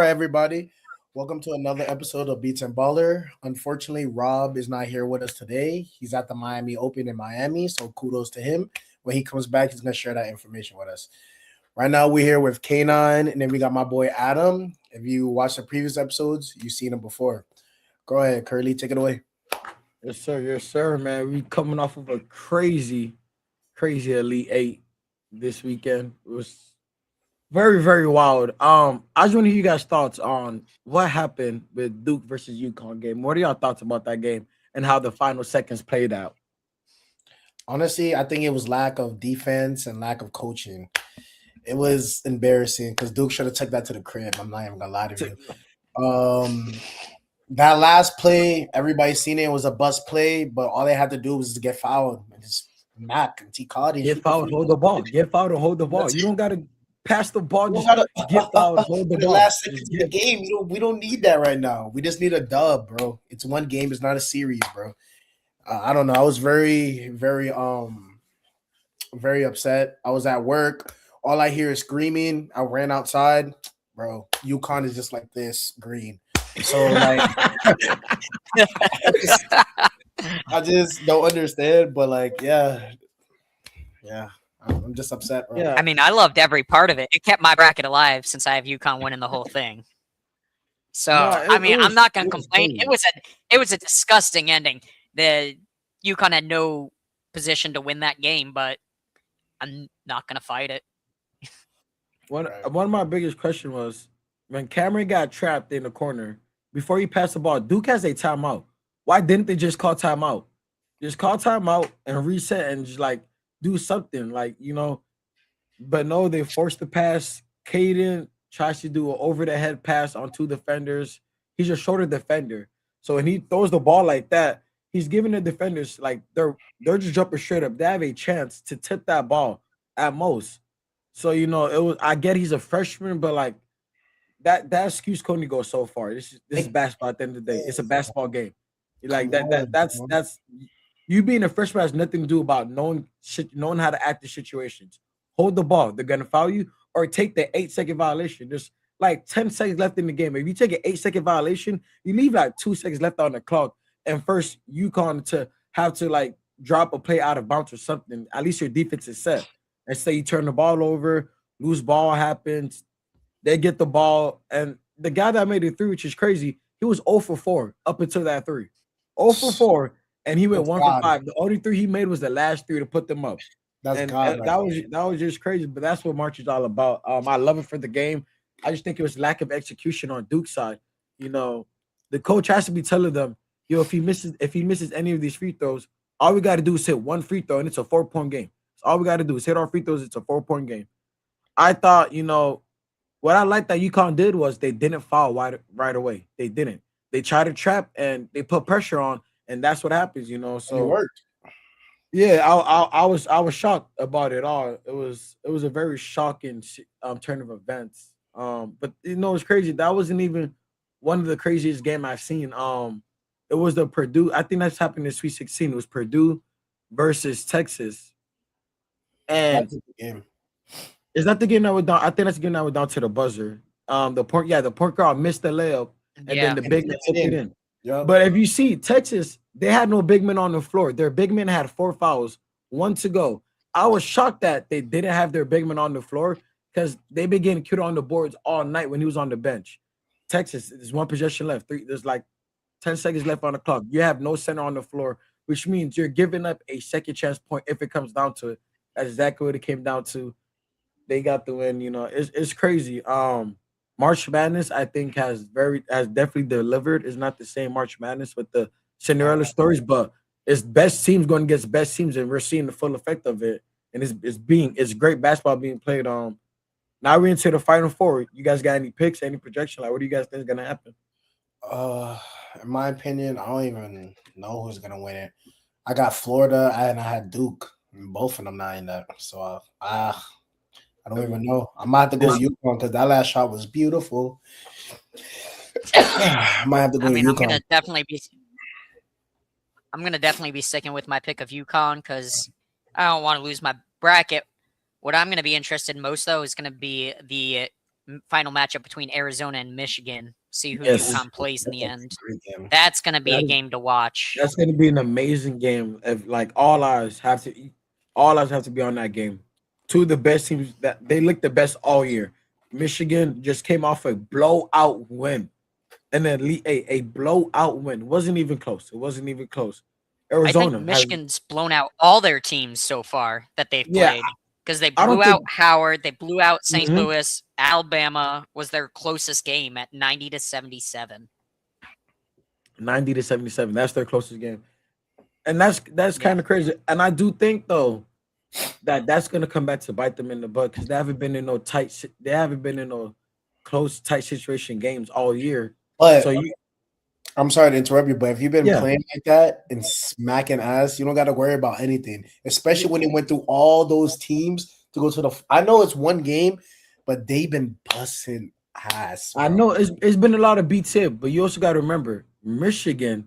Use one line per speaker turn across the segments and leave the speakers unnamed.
everybody. Welcome to another episode of Beats and Baller. Unfortunately, Rob is not here with us today. He's at the Miami Open in Miami, so kudos to him. When he comes back, he's going to share that information with us. Right now, we're here with K9, and then we got my boy Adam. If you watched the previous episodes, you've seen him before. Go ahead, Curly, take it away.
Yes, sir, man. We coming off of a crazy Elite Eight this weekend. It was very wild. I just want to hear you guys' thoughts on what happened with Duke versus UConn game. What are y'all thoughts about that game and how the final seconds played out?
Honestly, I think it was lack of defense and lack of coaching. It was embarrassing because Duke should have took that to the crib. I'm not even gonna lie to you. That last play, everybody seen it was a bust play, but all they had to do was to get fouled and just Mac and T Cardi.
Get fouled, hold the ball. Get fouled and hold the ball. You don't gotta pass the ball. Just get fouled, hold the ball.
The last seconds of the game, we don't need that right now. We just need a dub, bro. It's one game. It's not a series, bro. I don't know. I was very upset. I was at work. All I hear is screaming. I ran outside, bro. UConn is just like this green. So like, I just don't understand. But like, yeah, I'm just upset, bro.
Yeah. I mean, I loved every part of it. It kept my bracket alive since I have UConn winning the whole thing. So I'm not gonna complain. It was a disgusting ending. The UConn had no position to win that game, but I'm not gonna fight it.
One of my biggest questions was when Cameron got trapped in the corner before he passed the ball. Duke has a timeout. Why didn't they just call timeout? Just call timeout and reset and just like do something, like, you know. But no, they forced the pass. Caden tries to do an over the head pass on two defenders. He's a shorter defender, so when he throws the ball like that, he's giving the defenders like they're just jumping straight up. They have a chance to tip that ball at most. So, you know, it was. I get he's a freshman, but like that excuse can only go so far. This is basketball. At the end of the day, it's a basketball game. Like that's you being a freshman has nothing to do about knowing how to act in situations. Hold the ball. They're gonna foul you, or take the 8-second violation. There's like 10 seconds left in the game. If you take an 8-second violation, you leave like 2 seconds left on the clock. And first, UConn to have to like drop a play out of bounds or something. At least your defense is set. And say you turn the ball over, loose ball happens, they get the ball, and the guy that made it through, which is crazy, he was 0 for 4 up until that 3. 0 for 4, and he went 1 for 5. The only 3 he made was the last 3 to put them up. That was just crazy, but that's what March is all about. I love it for the game. I just think it was lack of execution on Duke's side. You know, the coach has to be telling them, yo, if he misses any of these free throws, all we got to do is hit one free throw, and it's a 4-point game. All we got to do is hit our free throws. It's a 4-point game. I thought, you know, what I liked that UConn did was they didn't foul right away. They didn't. They tried to trap and they put pressure on, and that's what happens, you know. So
it worked.
Yeah, I was shocked about it all. It was a very shocking turn of events. But you know, it's crazy. That wasn't even one of the craziest game I've seen. It was the Purdue. I think that's happened in Sweet 16. It was Purdue versus Texas. And is that the game that went down? I think that's the game that went down to the buzzer. The point guard missed the layup, and then the big man took it in. Yep. But if you see Texas, they had no big men on the floor. Their big men had 4 fouls, 1 to go. I was shocked that they didn't have their big men on the floor because they been getting cute on the boards all night when he was on the bench. Texas, there's 1 possession left. There's like 10 seconds left on the clock. You have no center on the floor, which means you're giving up a second chance point if it comes down to it. That's exactly what it came down to. They got the win. You know, it's crazy. March Madness, I think, has definitely delivered. It's not the same March Madness with the Cinderella stories, but it's best teams going against best teams, and we're seeing the full effect of it. And it's great basketball being played. Now we're into the Final Four. You guys got any picks, any projection? Like, what do you guys think is gonna happen?
In my opinion, I don't even know who's gonna win it. I got Florida and I had Duke. Both of them not in that, so I don't even know. I might have to go UConn because that last shot was beautiful. I might have to go UConn.
I'm gonna definitely be sticking with my pick of UConn because I don't want to lose my bracket. What I'm gonna be interested in most though is gonna be the final matchup between Arizona and Michigan. See who
Yes.
UConn plays in the end. That's going to be a game to watch.
That's going to be an amazing game. If like all eyes have to be on that game. Two of the best teams that they look the best all year. Michigan just came off a blowout win, and then a blowout win. It wasn't even close. Arizona.
I think Michigan's blown out all their teams so far that they've played. Because they blew out Howard, they blew out St. Louis. Alabama was their closest game at 90-77.
90-77. That's their closest game, and that's kind of crazy. And I do think though that's gonna come back to bite them in the butt because they haven't been in no close tight situation games all year.
But so I'm sorry to interrupt you, but if you've been playing like that and smacking ass, you don't got to worry about anything, especially when they went through all those teams to go to the. I know it's one game, but they've been busting ass. Bro.
I know it's been a lot of beats here, but you also got to remember Michigan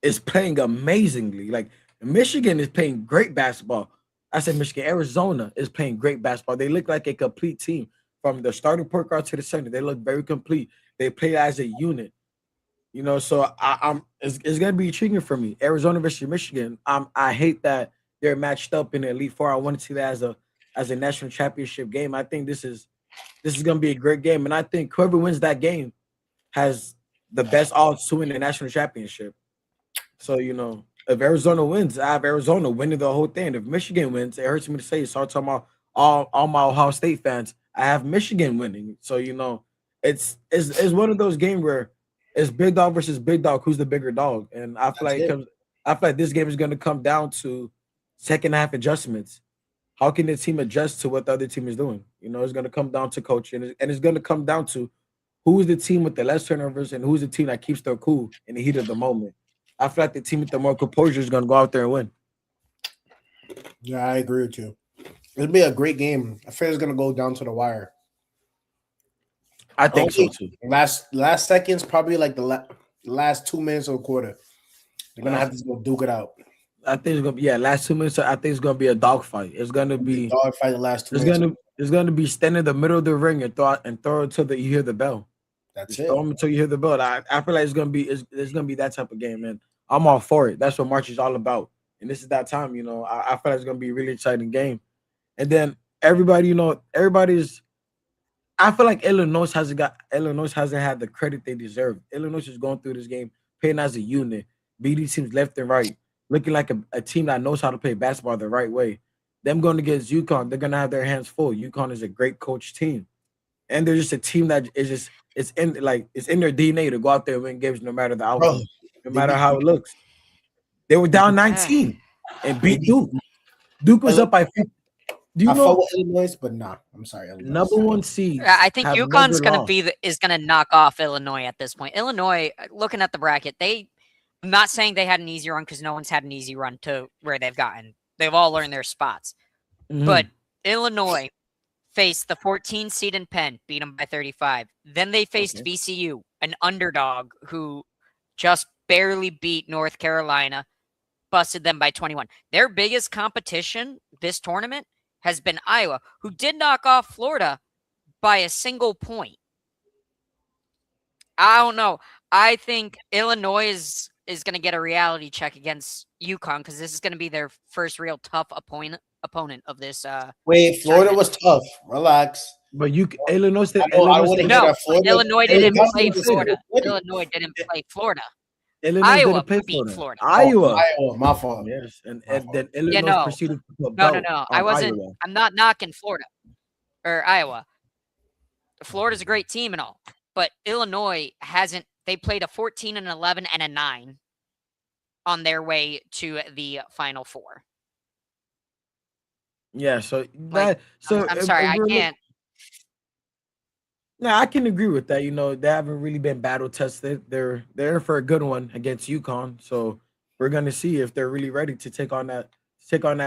is playing amazingly. Like Michigan is playing great basketball. I said Michigan. Arizona is playing great basketball. They look like a complete team from the starting point guard to the center. They look very complete. They play as a unit. You know, so it's gonna be intriguing for me. Arizona versus Michigan. I hate that they're matched up in the Elite Four. I want to see that as a national championship game. I think this is gonna be a great game, and I think whoever wins that game has the best odds to win the national championship. So you know, if Arizona wins, I have Arizona winning the whole thing. If Michigan wins, it hurts me to say. So I'm talking about all my Ohio State fans. I have Michigan winning. So you know, it's one of those games where. It's big dog versus big dog. Who's the bigger dog? And I feel like this game is going to come down to second half adjustments. How can the team adjust to what the other team is doing? You know, it's going to come down to coaching, and it's going to come down to who is the team with the less turnovers and who's the team that keeps their cool in the heat of the moment. I feel like the team with the more composure is going to go out there and win.
Yeah, I agree with you. It'll be a great game. I feel it's going to go down to the wire.
I think so too.
Last seconds, probably like the last 2 minutes of a quarter. They're gonna have to go duke it out.
I think it's gonna be last 2 minutes. I think it's gonna be a dogfight. It's gonna be
dogfight the last 2 minutes.
It's gonna be standing in the middle of the ring and throw until you hear the bell.
That's
Throw them until you hear the bell. I feel like it's gonna be that type of game, man. I'm all for it. That's what March is all about. And this is that time, you know. I feel like it's gonna be a really exciting game. And then everybody's. I feel like Illinois hasn't had the credit they deserve. Illinois is going through this game, playing as a unit, beating teams left and right, looking like a team that knows how to play basketball the right way. Them going against UConn, they're gonna have their hands full. UConn is a great coach team, and they're just a team that it's in their DNA to go out there and win games no matter the outcome, no matter how it looks. They were down 19 and beat Duke. Duke was up by 50. Do you know
Illinois? But nah, I'm sorry. Illinois.
Number one seed.
I think UConn's gonna knock off Illinois at this point. Illinois, looking at the bracket, I'm not saying they had an easy run because no one's had an easy run to where they've gotten. They've all learned their spots. Mm-hmm. But Illinois faced the 14 seed in Penn, beat them by 35. Then they faced VCU, an underdog who just barely beat North Carolina, busted them by 21. Their biggest competition this tournament has been Iowa, who did knock off Florida by a single point. I don't know. I think Illinois is going to get a reality check against UConn because this is going to be their first real tough opponent of this.
Wait, Florida was tough. Relax.
But Illinois didn't
play Florida. Illinois didn't play Florida.
Illinois
Iowa
beat Florida. Iowa,
my fault.
Yes, and then Illinois proceeded to put
No. I wasn't. Iowa. I'm not knocking Florida or Iowa. Florida's a great team and all, but Illinois hasn't. They played a 14 and 11 and a 9 on their way to the Final Four.
Yeah,
I'm sorry, I can't.
No, I can agree with that. You know, they haven't really been battle tested. They're in for a good one against UConn. So we're gonna see if they're really ready to take on that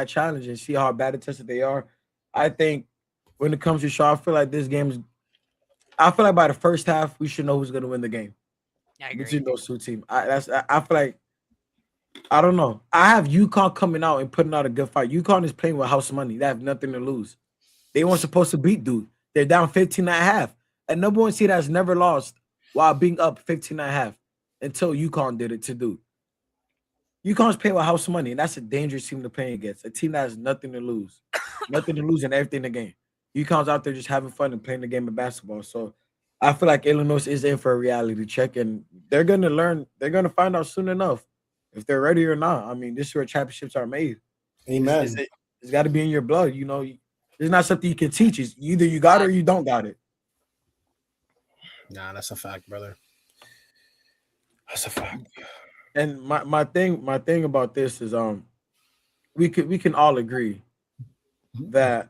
challenge and see how battle tested they are. I think when it comes to Shaw, I feel like by the first half we should know who's gonna win the game.
I agree.
Between those two teams. I feel like I don't know. I have UConn coming out and putting out a good fight. UConn is playing with house money. They have nothing to lose. They weren't supposed to beat Duke. They're down 15 and a half. a number one seed has never lost while being up 15.5 until UConn did it to Duke. UConn's paying with house money, and that's a dangerous team to play against. A team that has nothing to lose, nothing to lose and everything to gain. UConn's out there just having fun and playing the game of basketball. So I feel like Illinois is in for a reality check, and they're going to learn. They're going to find out soon enough if they're ready or not. I mean, this is where championships are made.
Amen.
It's got to be in your blood. You know, it's not something you can teach. It's either you got it or you don't got it.
Nah, that's a fact, brother. That's a fact.
And my thing about this is we can all agree that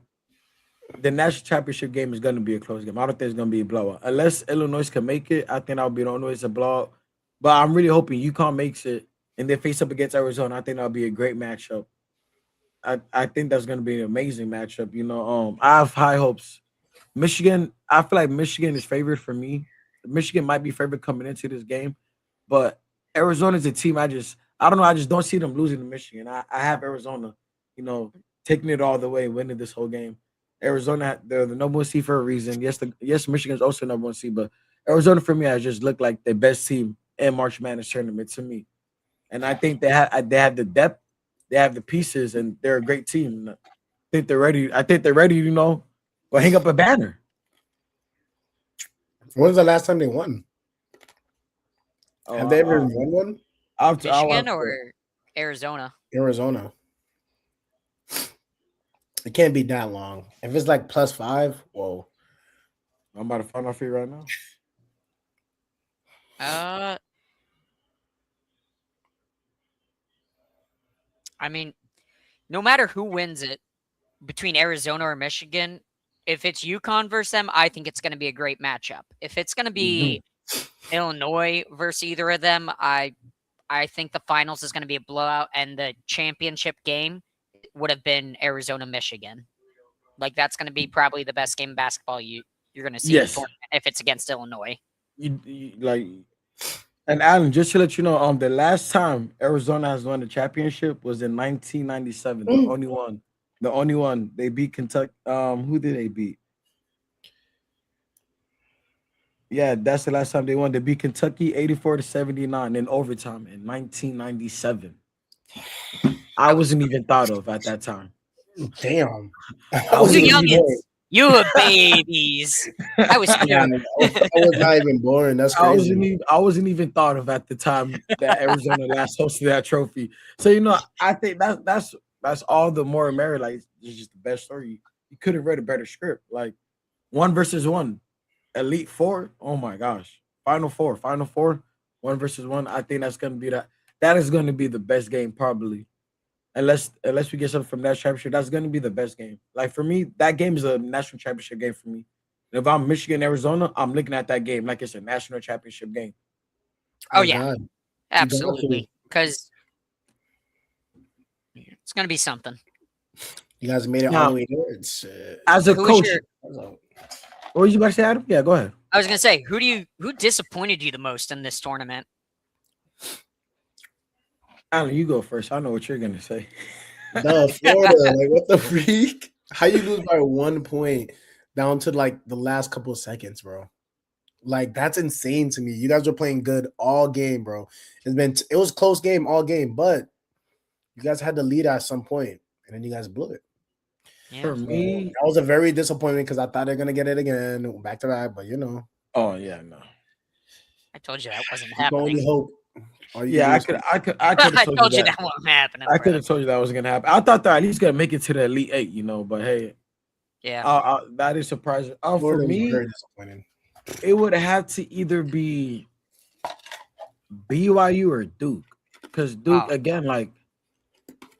the national championship game is going to be a close game. I don't think it's going to be a blowout. Unless Illinois can make it, I think that'll be Illinois a blowout. But I'm really hoping UConn makes it and they face up against Arizona. I think that'll be a great matchup. I think that's going to be an amazing matchup. You know, I have high hopes. Michigan, I feel like Michigan is favored for me. Michigan might be favored coming into this game, but Arizona is a team I just don't see them losing to Michigan. I have Arizona, you know, taking it all the way, winning this whole game. Arizona, they're the number one seed for a reason. Yes, Michigan's also number one seed, but Arizona for me has just looked like the best team in March Madness tournament to me. And I think they have the depth, they have the pieces, and they're a great team. I think they're ready. You know, or hang up a banner.
When's the last time they won? Have they ever won one?
Michigan or Arizona?
Arizona. It can't be that long. If it's like +5, whoa.
I'm about to find out for you right now.
I mean, no matter who wins it between Arizona or Michigan, if it's UConn versus them, I think it's going to be a great matchup. If it's going to be Illinois versus either of them, I think the finals is going to be a blowout, and the championship game would have been Arizona-Michigan. Like, that's going to be probably the best game of basketball you're going to see if it's against Illinois.
And Alan, just to let you know, the last time Arizona has won the championship was in 1997. The only one. They beat Kentucky. Who did they beat? Yeah, that's the last time they won. They beat Kentucky 84-79 in overtime in 1997. I wasn't even thought of at that time.
Damn.
I was youngins. You were babies. I was
I was not even born. That's crazy.
I wasn't even thought of at the time that Arizona last hosted that trophy. So, you know, I think that's all the more merit. Like, it's just the best story. You could have read a better script. Like, 1 versus 1. Elite Four. Oh my gosh. Final four. 1 versus 1. I think that's gonna be that is gonna be the best game, probably. Unless we get something from that championship, that's gonna be the best game. Like, for me, that game is a national championship game for me. And if I'm Michigan, Arizona, I'm looking at that game like it's a national championship game.
Oh yeah, God. Absolutely. Because it's gonna be something.
You guys made it all the way there. It's
as a coach. What were you about to say, Adam? Yeah, go ahead.
I was gonna say, who disappointed you the most in this tournament?
Alan, you go first. I know what you're gonna say.
No, Florida. Like, what the freak? How you lose by 1 point down to like the last couple of seconds, bro? Like, that's insane to me. You guys were playing good all game, bro. It was a close game all game, but you guys had the lead at some point, and then you guys blew it.
Yeah.
For me,
that was a very disappointment because I thought they're gonna get it again, back to back. But you know,
oh yeah, no.
I told you that wasn't happening.
Only hope.
Yeah, I could. I
told you that wasn't happening.
I could have told you that wasn't gonna happen. I thought they're at least gonna make it to the Elite Eight, you know. But hey,
yeah,
that is surprising. For me,
very disappointing.
It would have to either be BYU or Duke, because Duke again, like.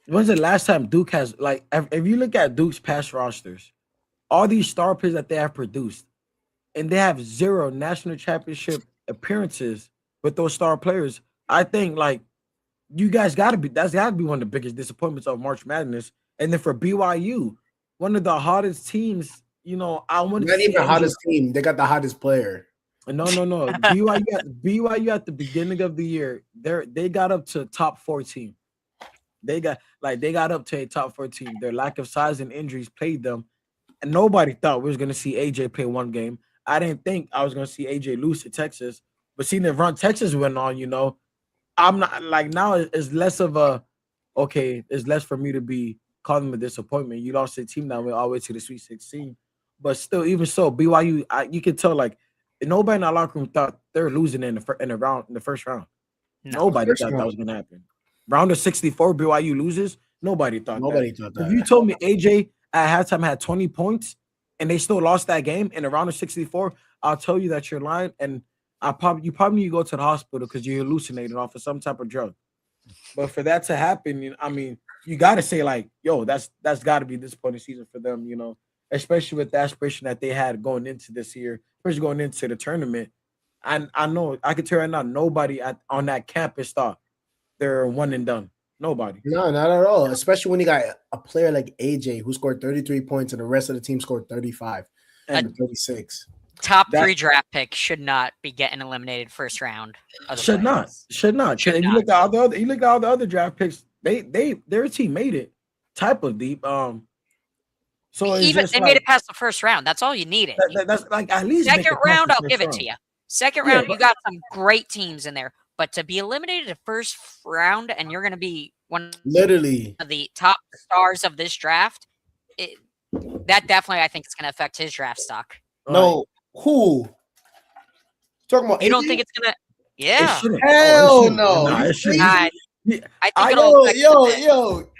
When's the last time Duke has, like, if you look at Duke's past rosters, all these star players that they have produced, and they have 0 national championship appearances with those star players, I think, like, that's got to be one of the biggest disappointments of March Madness. And then for BYU, one of the hottest teams, you know, I want to
not even the hottest team. They got the hottest player.
No. BYU at the beginning of the year, they got up to top 14. They got up to a top 14. Their lack of size and injuries played them, and nobody thought we was gonna see AJ play one game. I didn't think I was gonna see AJ lose to Texas, but seeing the run Texas went on, I'm not like now it's less of a okay, it's less for me to be calling them a disappointment. You lost a team that went all the way to the Sweet 16, but still, even so, BYU, you can tell like nobody in our locker room thought they were losing in the first round. Nobody thought that was gonna happen. Round of 64, BYU loses. Nobody thought that. If you told me AJ at halftime had 20 points and they still lost that game in a round of 64, I'll tell you that you're lying. And you probably need to go to the hospital because you're hallucinating off of some type of drug. But for that to happen, I mean, you got to say like, yo, that's got to be this point of season for them, especially with the aspiration that they had going into this year, especially going into the tournament. And I know I can tell you right now, nobody on that campus thought they're one and done. Nobody.
No, not at all. Especially when you got a player like AJ who scored 33 points and the rest of the team scored 35 and 36.
Top 3 draft pick should not be getting eliminated first round.
Should not. If you look at all the other draft picks, their team made it type of deep. So
even they made it past the first round. That's all you needed.
That's like at least
second round. I'll give it to you. Second round, you got some great teams in there. But to be eliminated the first round and you're going to be one of the top stars of this draft, that definitely I think is going to affect his draft stock.
No, who? Talking about
you AJ? Don't think it's going to? Yeah.
Hell no.
I think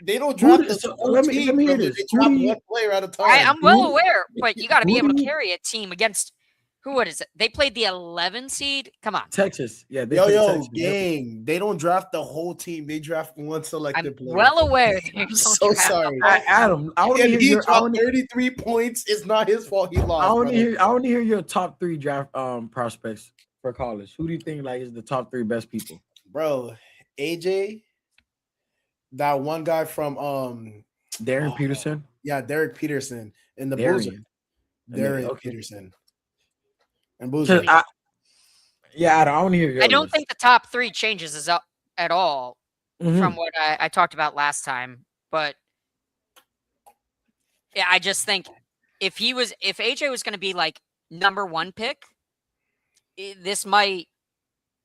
they don't draft the
let me hear this.
They draft one player at a time.
I'm well aware, but you got to be able to carry a team against. What is it? They played the 11 seed. Come on,
Texas. Yeah,
Texas. Gang. They don't draft the whole team. They draft one selected player.
Well aware.
I'm so sorry,
Adam. I want to hear
your 33 points. It's not his fault. He lost.
I want to hear your top 3 draft prospects for college. Who do you think like is the top 3 best people,
bro? AJ, that one guy from
Darren Peterson.
Yeah, Derek Peterson in the Boozer. Darren Peterson. And Boozer.
I want to hear your
I don't think the top 3 changes at all from what I talked about last time. But yeah, I just think if AJ was going to be like number 1 pick, this might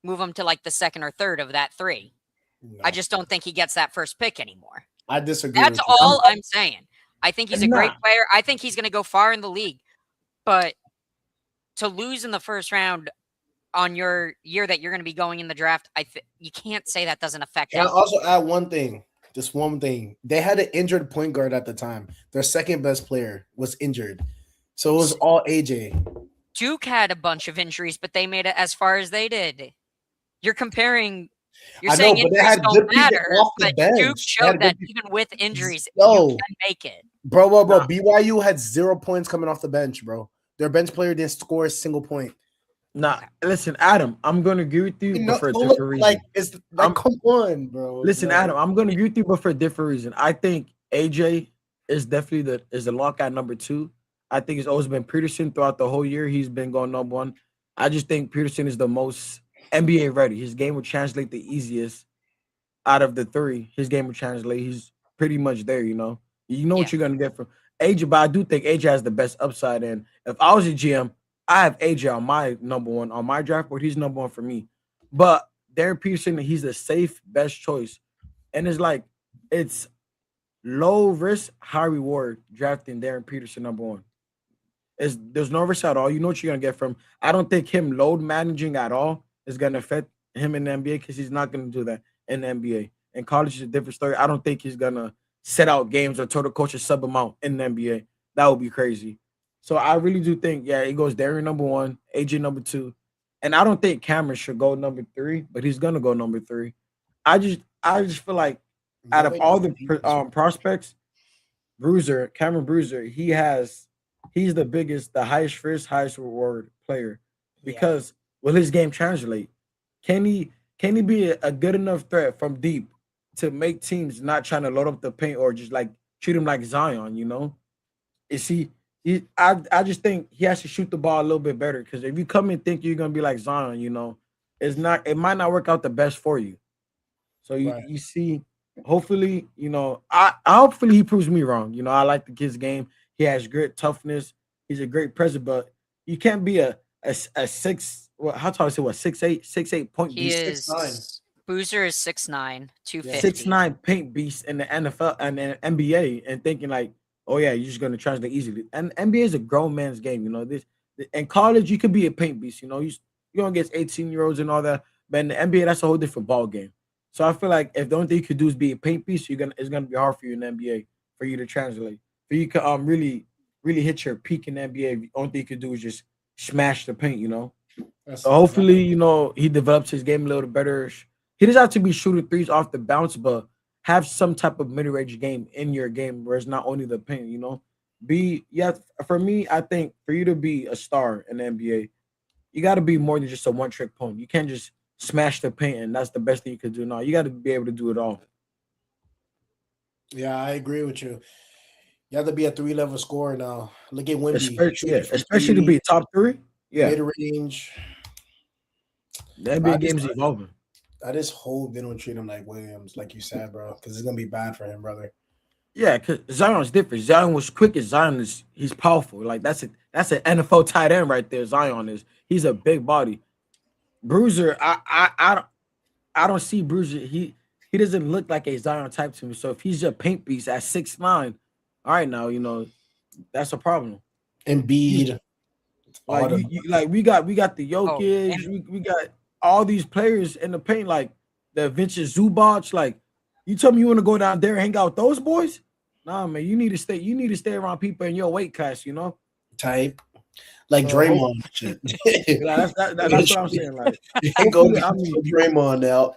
move him to like the second or third of that 3. No. I just don't think he gets that first pick anymore.
I disagree.
That's all I'm saying. I think he's a great player. I think he's going to go far in the league. But to lose in the first round on your year that you're going to be going in the draft, you can't say that doesn't affect it.
I'll also add one thing. Just one thing. They had an injured point guard at the time. Their second best player was injured. So it was all AJ.
Duke had a bunch of injuries, but they made it as far as they did. You're comparing. You're saying injuries don't matter, but Duke showed that even with injuries, you can make it.
Bro. BYU had 0 points coming off the bench, bro. Their bench player didn't score a single point.
Nah, listen, Adam, I'm going to agree with you, but for a different reason.
Come on, bro.
Listen, Adam, I'm going to agree with you, but for a different reason. I think AJ is definitely the lock at number 2. I think it's always been Peterson throughout the whole year. He's been going number 1. I just think Peterson is the most NBA ready. His game would translate the easiest out of the 3. His game would translate. He's pretty much there, You know what you're going to get from AJ, but I do think AJ has the best upside. And if I was a GM, I have AJ on my number 1 on my draft board. He's number 1 for me. But Darren Peterson, he's the safe best choice. And it's low risk, high reward drafting Darren Peterson number 1. There's no risk at all. You know what you're gonna get from. I don't think him load managing at all is gonna affect him in the NBA because he's not gonna do that in the NBA. In college is a different story. I don't think he's gonna set out games or tell the coach to sub him out in the NBA. That would be crazy. So I really do think, it goes Darren number 1, AJ number 2. And I don't think Cameron should go number 3, but he's gonna go number 3. I just feel like out of all the prospects, Cameron Bruiser, he's the biggest, the highest risk, highest reward player because will his game translate? Can he be a good enough threat from deep to make teams not trying to load up the paint or just like treat him like Zion, Is he I just think he has to shoot the ball a little bit better because if you come and think you're gonna be like Zion, it might not work out the best for you. So you see, hopefully, hopefully he proves me wrong. I like the kid's game. He has grit, toughness. He's a great presser, but You can't be a six. What? How tall is it? What 6'8" point
He
beast?
is Boozer is 6'9", 250.
6'9" paint beast in the NFL and the NBA, and thinking like, oh yeah, you're just gonna translate easily. And NBA is a grown man's game, you know. This in college you could be a paint beast, you know. You don't get 18-year-olds and all that, but in the NBA that's a whole different ball game. So I feel like if the only thing you could do is be a paint beast, it's gonna be hard for you in the NBA for you to translate. For you to really hit your peak in the NBA. The only thing you could do is just smash the paint, you know. So hopefully, you know, he develops his game a little better. He doesn't have to be shooting threes off the bounce, but have some type of mid-range game in your game where it's not only the paint, you know. For me, I think for you to be a star in the NBA, you got to be more than just a one-trick pony. You can't just smash the paint and that's the best thing you could do. No, you got to be able to do it all.
Yeah, I agree with you. You have to be a 3-level scorer now. Look at Wemby.
Especially to be top 3. Yeah.
Mid-range.
The NBA game's evolving.
I just hope they don't treat him like Williams, like you said, bro, because it's gonna be bad for him, brother.
Yeah, because Zion's different. Zion was quick as Zion is. He's powerful. Like that's an NFL tight end right there. Zion is. He's a big body. Bruiser, I don't see Bruiser. He doesn't look like a Zion type to me. So if he's a paint beast at 6'9", all right, now you know that's a problem.
Embiid,
like we got the Jokic, we got all these players in the paint, like the Vincenz Zubac. Like, you tell me you want to go down there and hang out with those boys? Nah, man, you need to stay around people in your weight class, you know.
Type like Draymond. Shit.
That's what I'm saying. Like,
Draymond now.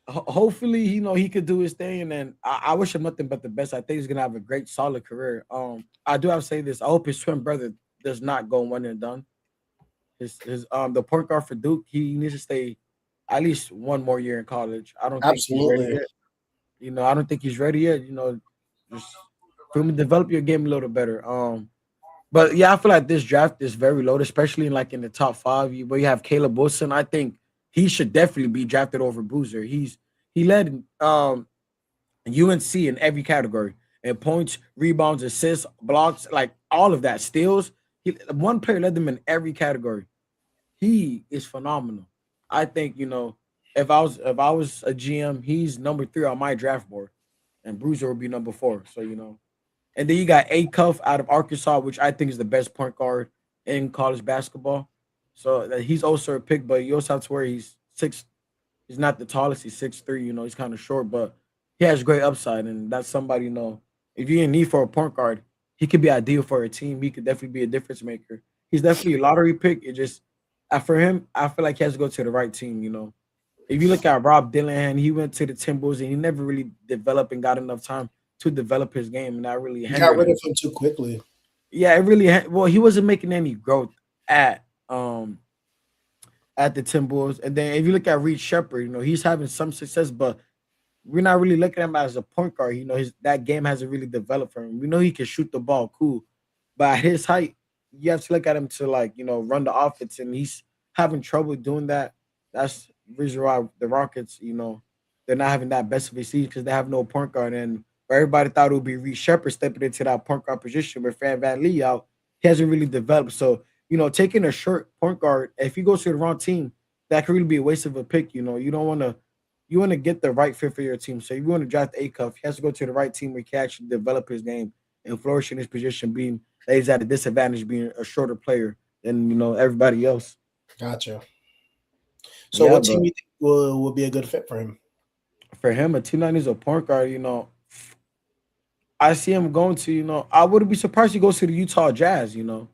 Hopefully, you know, he could do his thing, and then I wish him nothing but the best. I think he's gonna have a great, solid career. I do have to say this. I hope his twin brother does not go one and done. The point guard for Duke, he needs to stay at least one more year in college. I don't think he's ready yet. You know, I don't think he's ready yet. You know, just for him to develop your game a little better. But yeah, I feel like this draft is very low, especially in the top 5. Where you have Caleb Wilson. I think he should definitely be drafted over Boozer. He led UNC in every category, in points, rebounds, assists, blocks, like all of that, steals. One player led them in every category. He is phenomenal. I think, you know, if I was a GM, he's number 3 on my draft board, and Bruiser would be number 4. So, you know, and then you got Acuff out of Arkansas, which I think is the best point guard in college basketball. So he's also a pick, but you also have to where he's not the tallest. He's 6'3". You know, he's kind of short, but he has great upside, and that's somebody, you know, if you're in need for a point guard, he could be ideal for a team. He could definitely be a difference maker. He's definitely a lottery pick. It just for him, I feel like he has to go to the right team. You know, if you look at Rob Dillingham, he went to the Timberwolves and he never really developed and got enough time to develop his game, and that really
got rid of him too quickly.
Yeah, it really. He wasn't making any growth at the Timberwolves. And then if you look at Reed Shepherd, you know, he's having some success, but we're not really looking at him as a point guard. You know, that game hasn't really developed for him. We know he can shoot the ball, cool, but at his height, you have to look at him to, like, you know, run the offense, and he's having trouble doing that. That's the reason why the Rockets, you know, they're not having that best of a season, because they have no point guard. And everybody thought it would be Reed Shepherd stepping into that point guard position with Fran VanVleet out. He hasn't really developed. So, you know, taking a short point guard, if he goes to the wrong team, that could really be a waste of a pick. You know, you want to get the right fit for your team. So if you want to draft Acuff, he has to go to the right team where he can actually develop his game and flourish in his position, being that he's at a disadvantage being a shorter player than, you know, everybody else.
Gotcha. So what team you think will be a good fit for him?
For him, a team that needs a point guard, you know, I see him going to, you know, I wouldn't be surprised he goes to the Utah Jazz, you know.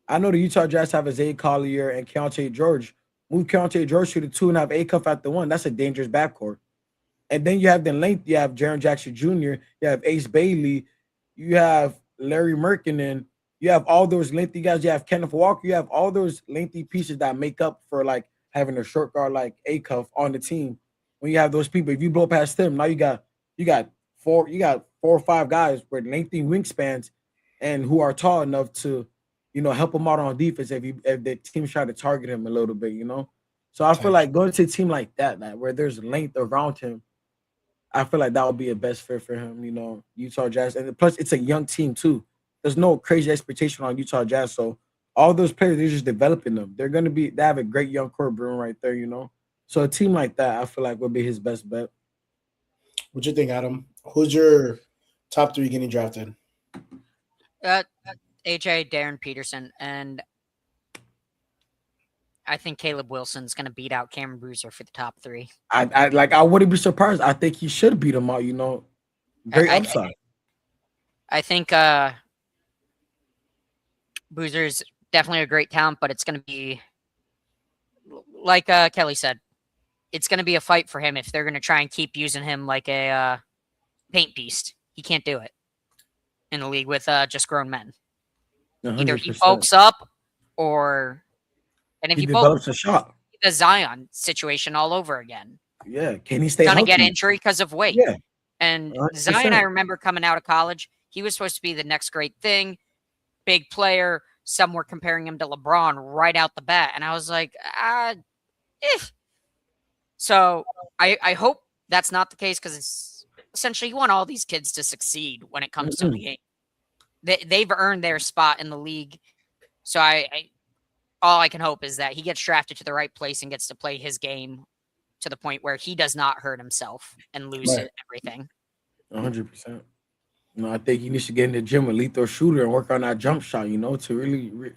I know the Utah Jazz have Zay Collier and Keontae George. Move Keontae George to the 2 and have Acuff at the 1. That's a dangerous backcourt. And then you have the length. You have Jaren Jackson Jr. You have Ace Bailey. You have Larry Merkinen. You have all those lengthy guys. You have Kenneth Walker. You have all those lengthy pieces that make up for, like, having a short guard like Acuff on the team. When you have those people, if you blow past them, now you got 4 or 5 guys with lengthy wingspans and who are tall enough to, you know, help him out on defense if the team's trying to target him a little bit, you know. So I feel like going to a team like that, where there's length around him, I feel like that would be a best fit for him, you know, Utah Jazz. And plus, it's a young team too. There's no crazy expectation on Utah Jazz. So all those players, they're just developing them. They have a great young core brewing right there, you know. So a team like that, I feel like would be his best bet.
What you think, Adam? Who's your top 3 getting drafted?
AJ, Darren Peterson, and I think Caleb Wilson's going to beat out Cameron Bruiser for the top 3.
I wouldn't be surprised. I think he should beat him out, you know. Great upside.
I think Bruiser's definitely a great talent, but it's going to be, like Kelly said, it's going to be a fight for him if they're going to try and keep using him like a paint beast. He can't do it in the league with just grown men. 100%. Either he bulks up or... And if he
develops a shot,
the Zion situation all over again.
Yeah, can he stay?
Gonna get injury because of weight.
Yeah,
and 100%. Zion, I remember coming out of college, he was supposed to be the next great thing, big player. Some were comparing him to LeBron right out the bat, and I was like, So I hope that's not the case because it's essentially you want all these kids to succeed when it comes to the game. They've earned their spot in the league, so all I can hope is that he gets drafted to the right place and gets to play his game to the point where he does not hurt himself and lose everything.
100%. You know, I think he needs to get in the gym with lethal shooter and work on that jump shot, you know, to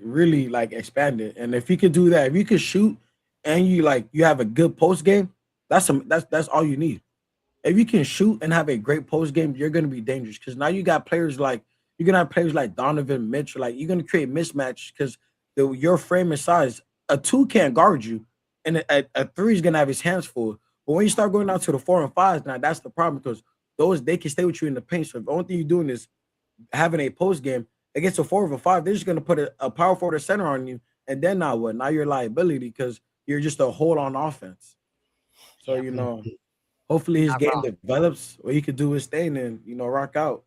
really like expand it. And if he could do that, if you could shoot and you have a good post game, that's all you need. If you can shoot and have a great post game, you're gonna be dangerous because now you're gonna have players like Donovan Mitchell, like you're gonna create mismatch because your frame and size, a 2 can't guard you, and a 3 is gonna have his hands full. But when you start going down to the 4 and 5s, now that's the problem because they can stay with you in the paint. So the only thing you're doing is having a post game against a 4 or 5, they're just gonna put a power forward or center on you, and then now what? Now you're a liability because you're just a hold on offense. So you know, hopefully his game develops. What he could do is stay and rock out.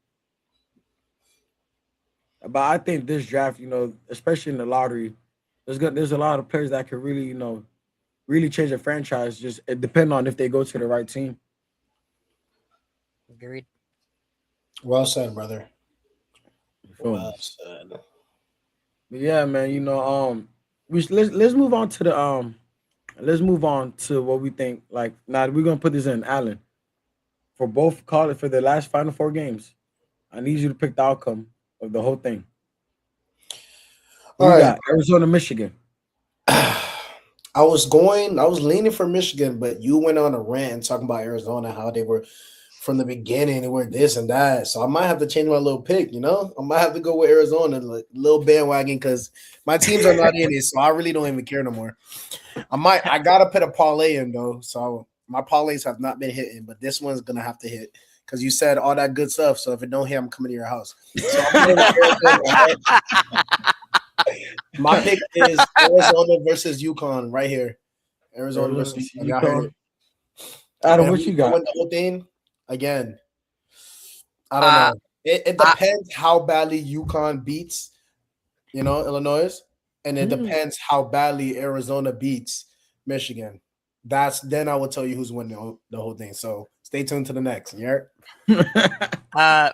But I think this draft, especially in the lottery, there's a lot of players that could really, really change the franchise. Just it depends on if they go to the right team.
Agreed.
Well said, brother. Well said.
But yeah, man. Let's move on to what we think. Like now, we're gonna put this in Allen for both. Call it for the last Final Four games. I need you to pick the outcome of the whole thing. All right, got Arizona, Michigan.
I was leaning for Michigan, but you went on a rant talking about Arizona, how they were from the beginning, they were this and that. So I might have to change my little pick, I might have to go with Arizona, like little bandwagon, because my teams are not in it, so I really don't even care no more. I gotta put a parlay in though. So my parlays have not been hitting, but this one's gonna have to hit. Because you said all that good stuff, so if it don't hit, I'm coming to your house. So my pick is Arizona versus UConn right here. Arizona versus UConn.
Adam, what you got?
The whole thing again. I don't know. It depends how badly UConn beats, Illinois, and it depends how badly Arizona beats Michigan. Then I will tell you who's winning the whole thing. So stay tuned to the next. Yeah.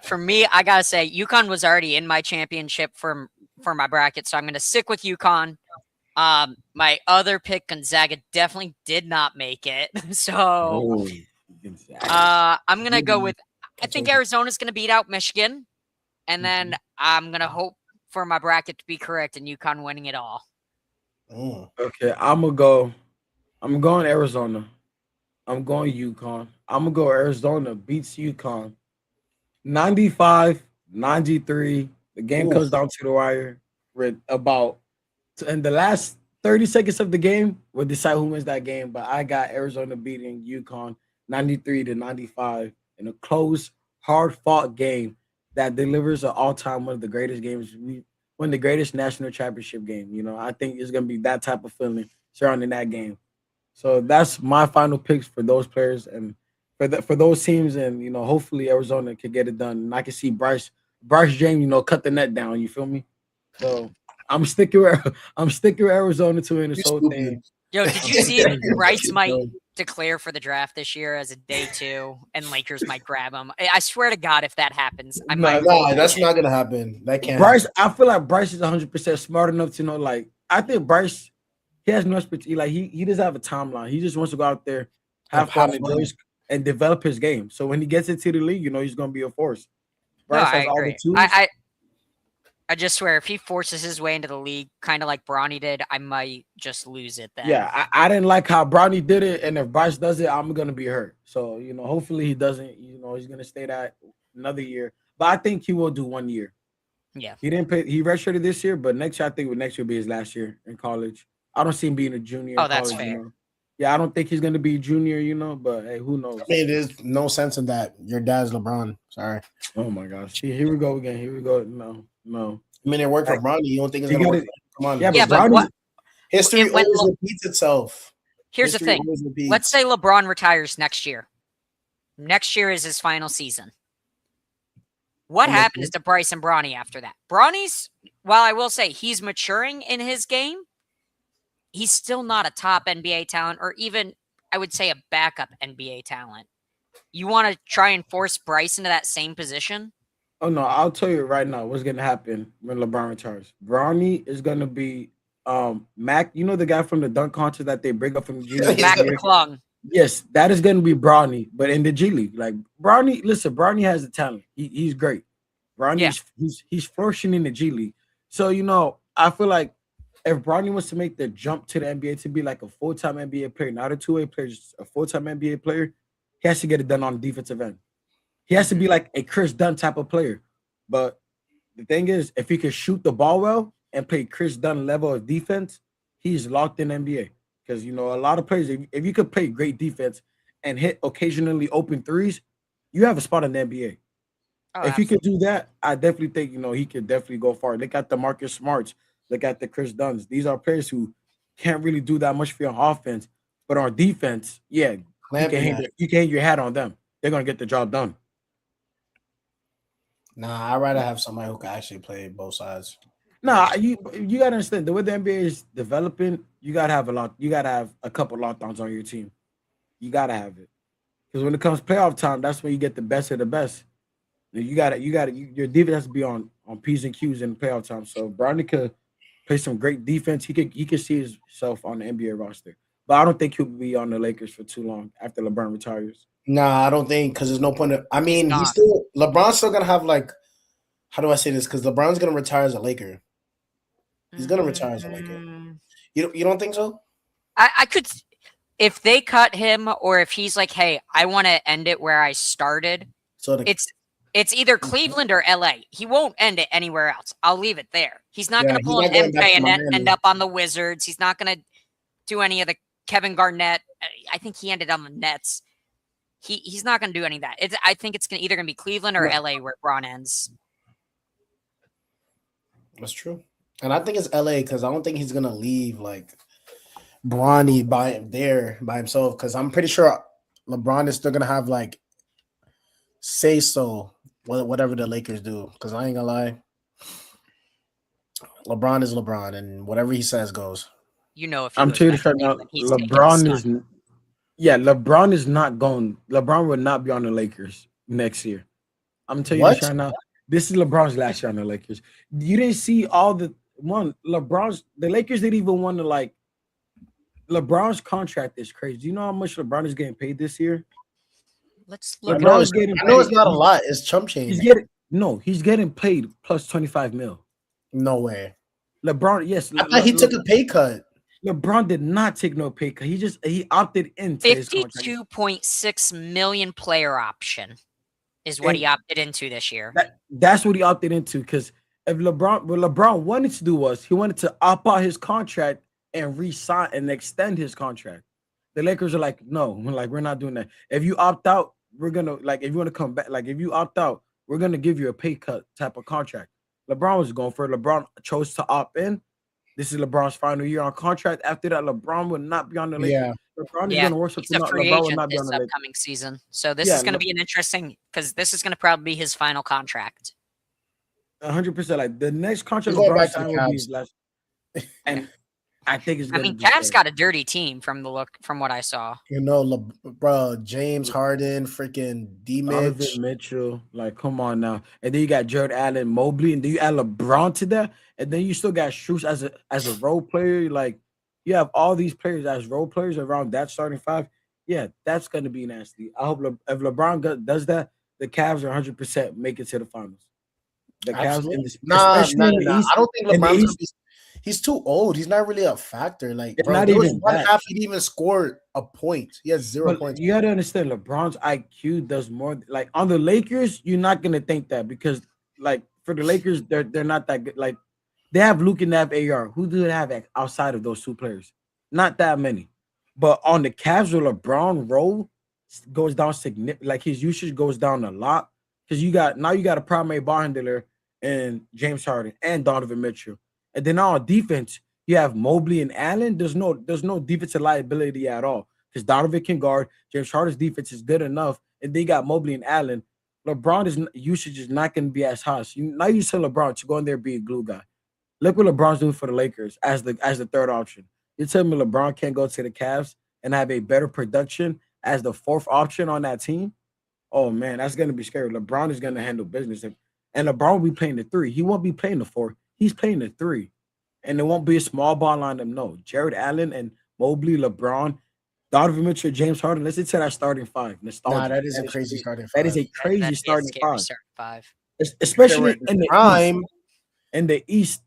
For me, I gotta say, UConn was already in my championship for my bracket, so I'm gonna stick with UConn. My other pick, Gonzaga, definitely did not make it. So I'm gonna go with. I think Arizona's gonna beat out Michigan, and then I'm gonna hope for my bracket to be correct and UConn winning it all.
Okay, I'm going Arizona. I'm going UConn. I'm going to go Arizona beats UConn. 95-93. The game comes down to the wire. In the last 30 seconds of the game, we'll decide who wins that game. But I got Arizona beating UConn 93-95 in a close, hard-fought game that delivers an all-time one of the greatest games. One of the greatest national championship game. I think it's going to be that type of feeling surrounding that game. So that's my final picks for those players and for those teams, and hopefully Arizona can get it done. And I can see Bryce James, cut the net down. You feel me? So I'm sticking with Arizona to win this whole thing.
Yo, did you see Bryce might declare for the draft this year as a day 2, and Lakers might grab him? I swear to God, if that happens, I might.
No, that's not gonna happen. That can't.
Bryce,
happen.
I feel like Bryce is 100% smart enough to know. Like, I think Bryce, he has no expertise. Like, he doesn't have a timeline. He just wants to go out there, have fun, enjoy, and develop his game. So when he gets into the league, he's gonna be a force.
Bryce has all the tools. I just swear, if he forces his way into the league, kind of like Bronny did, I might just lose it then.
Yeah, I didn't like how Bronny did it, and if Bryce does it, I'm gonna be hurt. So hopefully he doesn't. He's gonna stay that another year. But I think he will do 1 year.
Yeah,
he didn't pay. He redshirted this year, but next year I think next year will be his last year in college. I don't see him being a junior.
Oh, that's fair.
Yeah, I don't think he's gonna be a junior. But hey, who knows?
I mean, there's no sense in that. Your dad's LeBron. Sorry.
Oh my gosh. Here we go again. Here we go. No.
I mean, it worked for Bronny. You don't think it's gonna work? Come on.
Yeah, but Bronny,
history always repeats itself.
Here's the thing. Let's say LeBron retires next year. Next year is his final season. What happens to Bryce and Bronny after that? Bronny's, while I will say he's maturing in his game, he's still not a top NBA talent, or even, I would say, a backup NBA talent. You want to try and force Bryce into that same position?
Oh, no, I'll tell you right now what's going to happen when LeBron retires. Bronny is going to be Mac. The guy from the dunk contest that they bring up from the G League?
Mac McClung.
Yes, that is going to be Bronny, but in the G League. Like, listen, Bronny has the talent. He's great. Bronny, he's flourishing in the G League. So, I feel like if Bronny was to make the jump to the NBA to be like a full-time NBA player, not a two-way player, just a full-time NBA player, he has to get it done on the defensive end. He has to be like a Chris Dunn type of player. But the thing is, if he can shoot the ball well and play Chris Dunn level of defense, he's locked in NBA. Because, a lot of players, if you could play great defense and hit occasionally open threes, you have a spot in the NBA.
Oh,
if he could do that, I definitely think, he could definitely go far. Look at the Marcus Smarts. Look at the Chris Dunns. These are players who can't really do that much for your offense. But on defense, yeah, you can hang your hat on them. They're going to get the job done.
Nah, I'd rather have somebody who can actually play both sides.
Nah, you gotta understand the way the NBA is developing. You gotta have a couple lockdowns on your team. You gotta have it, because when it comes playoff time, that's when you get the best of the best. Your defense has to be on P's and Q's in playoff time. So Bronny could play some great defense. He could see himself on the NBA roster, but I don't think he'll be on the Lakers for too long after LeBron retires.
Nah, I don't think, because there's no point. LeBron's still gonna have, like, how do I say this? Because LeBron's gonna retire as a Laker. He's gonna retire as a Laker. You don't think so?
I could, if they cut him, or if he's like, hey, I want to end it where I started. So it's either Cleveland or LA. He won't end it anywhere else. I'll leave it there. He's not gonna pull an MJ and end up on the Wizards. He's not gonna do any of the Kevin Garnett. I think he ended on the Nets. He's not going to do any of that. I think it's either going to be Cleveland or LA where Bron ends.
That's true. And I think it's LA, because I don't think he's going to leave like Bronny by himself, because I'm pretty sure LeBron is still going to have like say so whatever the Lakers do, because I ain't going to lie. LeBron is LeBron, and whatever he says goes.
If
I'm telling you right now, LeBron is. Yeah, LeBron is not going. LeBron will not be on the Lakers next year. I'm telling you this right now. This is LeBron's last year on the Lakers. You didn't see all the the Lakers didn't even want to like. LeBron's contract is crazy. Do you know how much LeBron is getting paid this year?
Let's look.
I know it's not a lot. It's chump change.
He's getting paid plus 25 mil.
No way.
LeBron, yes.
I thought he took a pay cut.
LeBron did not take no pay cut. He opted into his contract.
$52.6 million player option is what he opted into this year.
That's what he opted into, because if what LeBron wanted to do was he wanted to opt out his contract and re-sign and extend his contract. The Lakers are like, no, we're not doing that. If you opt out, we're gonna if you want to come back, if you opt out, we're gonna give you a pay cut type of contract. LeBron was going for it. LeBron chose to opt in. This is LeBron's final year on contract. After that, LeBron will not be on the Lakers.
Yeah.
LeBron is going to work something out.
LeBron will not be on the upcoming season. So this is going to be an interesting, because this is going to probably be his final contract.
100%. Like the next contract LeBron signed will be his last. And I think it's.
I mean, Cavs got a dirty team from what I saw.
You know, bro, James Harden, freaking
Donovan Mitchell, like, come on now. And then you got Jared Allen, Mobley, and then you add LeBron to that, and then you still got Strus as a role player. Like, you have all these players as role players around that starting five. Yeah, that's going to be nasty. I hope if LeBron does that, the Cavs are 100% make it to the finals. The Cavs,
especially in the East, I don't think LeBron's gonna be. He's too old. He's not really a factor. Like, bro,
not
there
even
was one half he didn't even score a point. He has 0 points.
You gotta understand, LeBron's IQ does more. Like on the Lakers, you're not gonna think that because, like, for the Lakers, they're not that good. Like, they have Luke and they have AR. Who do they have outside of those two players? Not that many. But on the Cavs, where LeBron role goes down significant, like his usage goes down a lot because you got a primary ball handler and James Harden and Donovan Mitchell. And then on defense, you have Mobley and Allen. There's no defensive liability at all because Donovan can guard. James Harden's defense is good enough, and they got Mobley and Allen. LeBron's usage is not going to be as high. So now you tell LeBron to go in there and be a glue guy. Look what LeBron's doing for the Lakers as the third option. You tell me LeBron can't go to the Cavs and have a better production as the fourth option on that team? Oh man, that's going to be scary. LeBron is going to handle business, and LeBron will be playing the 3. He won't be playing the 4. He's playing the 3, and it won't be a small ball lineup. No, Jared Allen and Mobley, LeBron, Donovan Mitchell, James Harden. Let's say that starting 5.
Nah, that is a crazy starting 5.
That is a crazy starting
5.
Especially in the
prime.
East. In the East,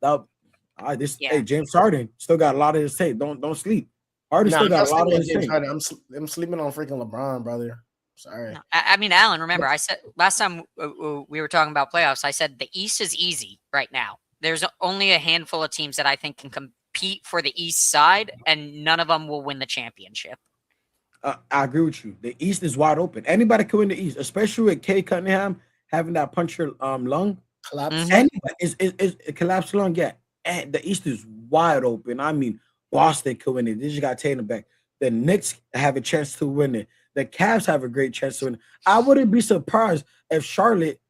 hey, James Harden still got a lot of his tape. Don't sleep. Harden still got a lot of his tape.
I'm sleeping on freaking LeBron, brother. Sorry.
No, I mean, Alan, remember I said last time we were talking about playoffs, I said the East is easy right now. There's only a handful of teams that I think can compete for the East side, and none of them will win the championship.
I agree with you. The East is wide open. Anybody can win the East, especially with Cade Cunningham having that puncture lung
collapse.
Anybody is collapsed lung. Yeah, and the East is wide open. I mean, Boston could win it. They just got Tatum back. The Knicks have a chance to win it. The Cavs have a great chance to win it. I wouldn't be surprised if Charlotte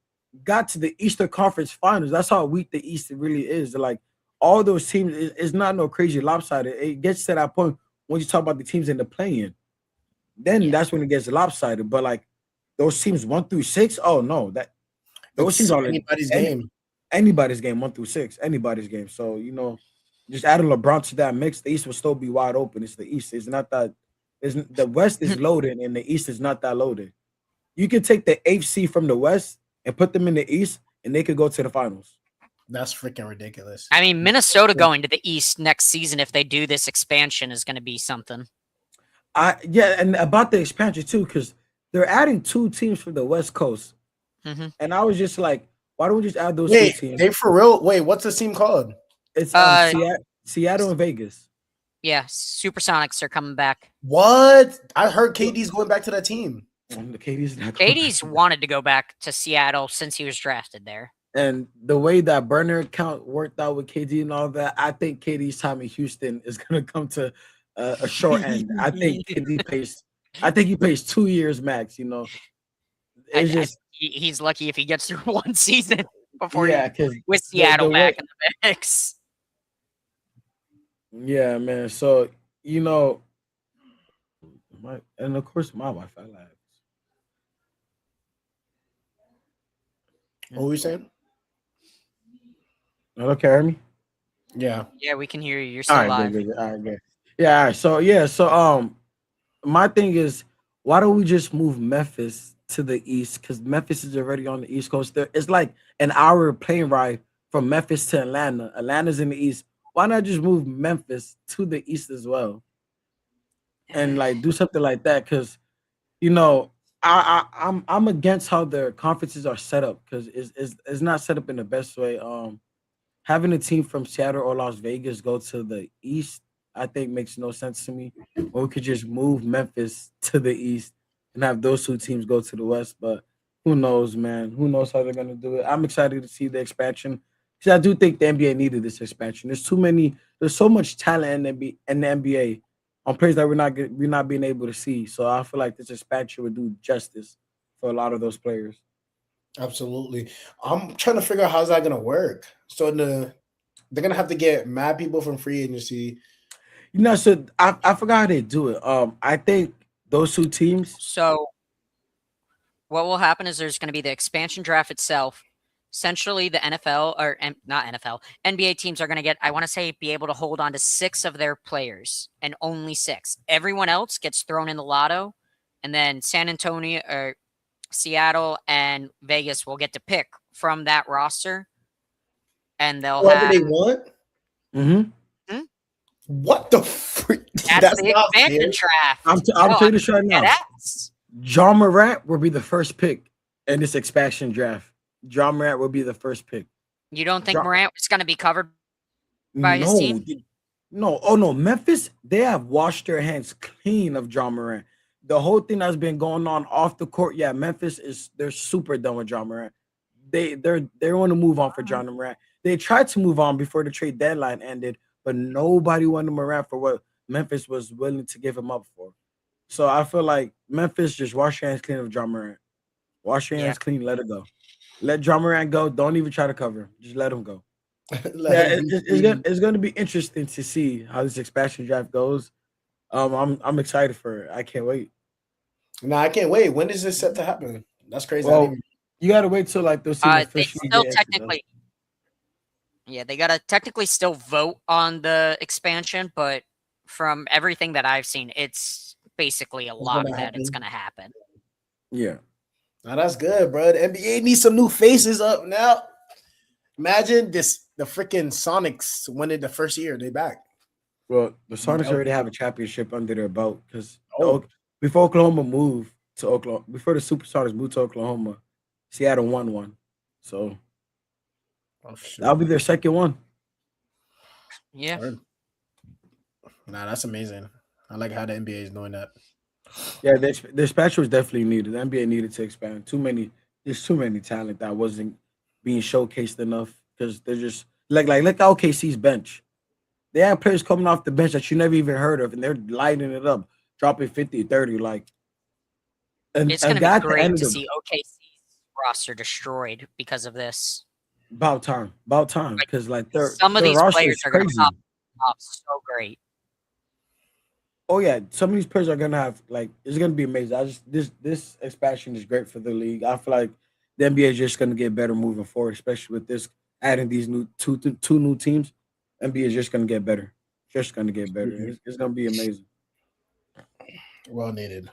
got to the Eastern Conference Finals. That's how weak the East really is. Like, all those teams, it's not no crazy lopsided. It gets to that point when you talk about the teams in the play-in. Then that's when it gets lopsided. But like those teams 1 through 6, oh no, those teams are
anybody's game.
Anybody's game 1 through 6, anybody's game. So just adding LeBron to that mix, the East will still be wide open. It's the East. It's not that. The West is loaded and the East is not that loaded. You can take the AFC from the West and put them in the East, and they could go to the finals.
That's freaking ridiculous.
I mean, Minnesota going to the East next season if they do this expansion is going to be something.
And about the expansion too, because they're adding 2 teams from the West Coast, and I was just like, why don't we just add those 2 teams?
They for real? Wait, what's the team called?
It's Seattle and Vegas.
Yeah, Supersonics are coming back.
What? I heard KD's going back to that team.
KD's wanted to go back to Seattle since he was drafted there.
And the way that burner account worked out with KD and all that, I think KD's time in Houston is going to come to a short end. I think he pays 2 years max.
He's lucky if he gets through 1 season before with Seattle back in the mix.
Yeah, man. So and of course my Wi-Fi lags.
What were you saying?
Okay, hear me?
Yeah.
Yeah, we can hear you. You're still live.
Good. All right, good. Yeah, all right. So my thing is, why don't we just move Memphis to the East? Because Memphis is already on the East Coast. It's like an hour plane ride from Memphis to Atlanta. Atlanta's in the East. Why not just move Memphis to the East as well? And like do something like that, because I'm against how their conferences are set up, because it's not set up in the best way. Having a team from Seattle or Las Vegas go to the East, I think makes no sense to me. Or we could just move Memphis to the East and have those 2 teams go to the West. But who knows, man? Who knows how they're gonna do it? I'm excited to see the expansion, because I do think the NBA needed this expansion. There's so much talent in the NBA on players that we're not being able to see. So I feel like this expansion would do justice for a lot of those players.
Absolutely. I'm trying to figure out how's that gonna work. So they're gonna have to get mad people from free agency.
So I forgot how they do it. I think those two teams.
So what will happen is there's going to be the expansion draft itself. Essentially, the NFL or not NFL, NBA teams are going to get, I want to say, be able to hold on to 6 of their players and only 6. Everyone else gets thrown in the lotto, and then San Antonio or Seattle and Vegas will get to pick from that roster, and they'll
Whoever
have
they want.
Mm-hmm.
What the freak?
That's the expansion draft.
I'm telling you this right now. Ja Morant will be the first pick in this expansion draft. Ja Morant will be the first pick.
You don't think Morant is going to be covered by his team?
No. Oh, no. Memphis, they have washed their hands clean of Ja Morant. The whole thing that's been going on off the court, yeah, Memphis they're super done with Ja Morant. They want to move on for Ja Morant. They tried to move on before the trade deadline ended, but nobody wanted Morant for what Memphis was willing to give him up for. So I feel like Memphis just wash your hands clean of Ja Morant. Wash your hands clean, let it go. Let Ja Morant go. Don't even try to cover him. Just let him go. It's going to be interesting to see how this expansion draft goes. I'm excited for it. I can't wait.
No, I can't wait. When is this set to happen? That's crazy.
Well, you got to wait till like those teams
officially. They still technically, they got to technically still vote on the expansion, but from everything that I've seen, it's basically a lock that it's going to happen.
Yeah.
Now that's good, bro. The NBA needs some new faces up now. Imagine the freaking Sonics winning the first year. They back.
Well, the Sonics already have a championship under their belt because before Oklahoma moved to Oklahoma, before the Supersonics moved to Oklahoma, Seattle won one. So that'll be their second one.
Yeah.
Nah, that's amazing. I like how the NBA is doing that.
Yeah, the expansion was definitely needed. The NBA needed to expand. There's too many talent that wasn't being showcased enough because they're just like OKC's bench. They have players coming off the bench that you never even heard of, and they're lighting it up, dropping 50, 30.
It's going to be great to see OKC's roster destroyed because of this.
About time, because
some of these players are going to pop so great.
Oh yeah, some of these players are gonna have it's gonna be amazing. This expansion is great for the league. I feel like the NBA is just gonna get better moving forward, especially with this adding these new two new teams. NBA is just gonna get better. It's gonna be amazing.
Well needed.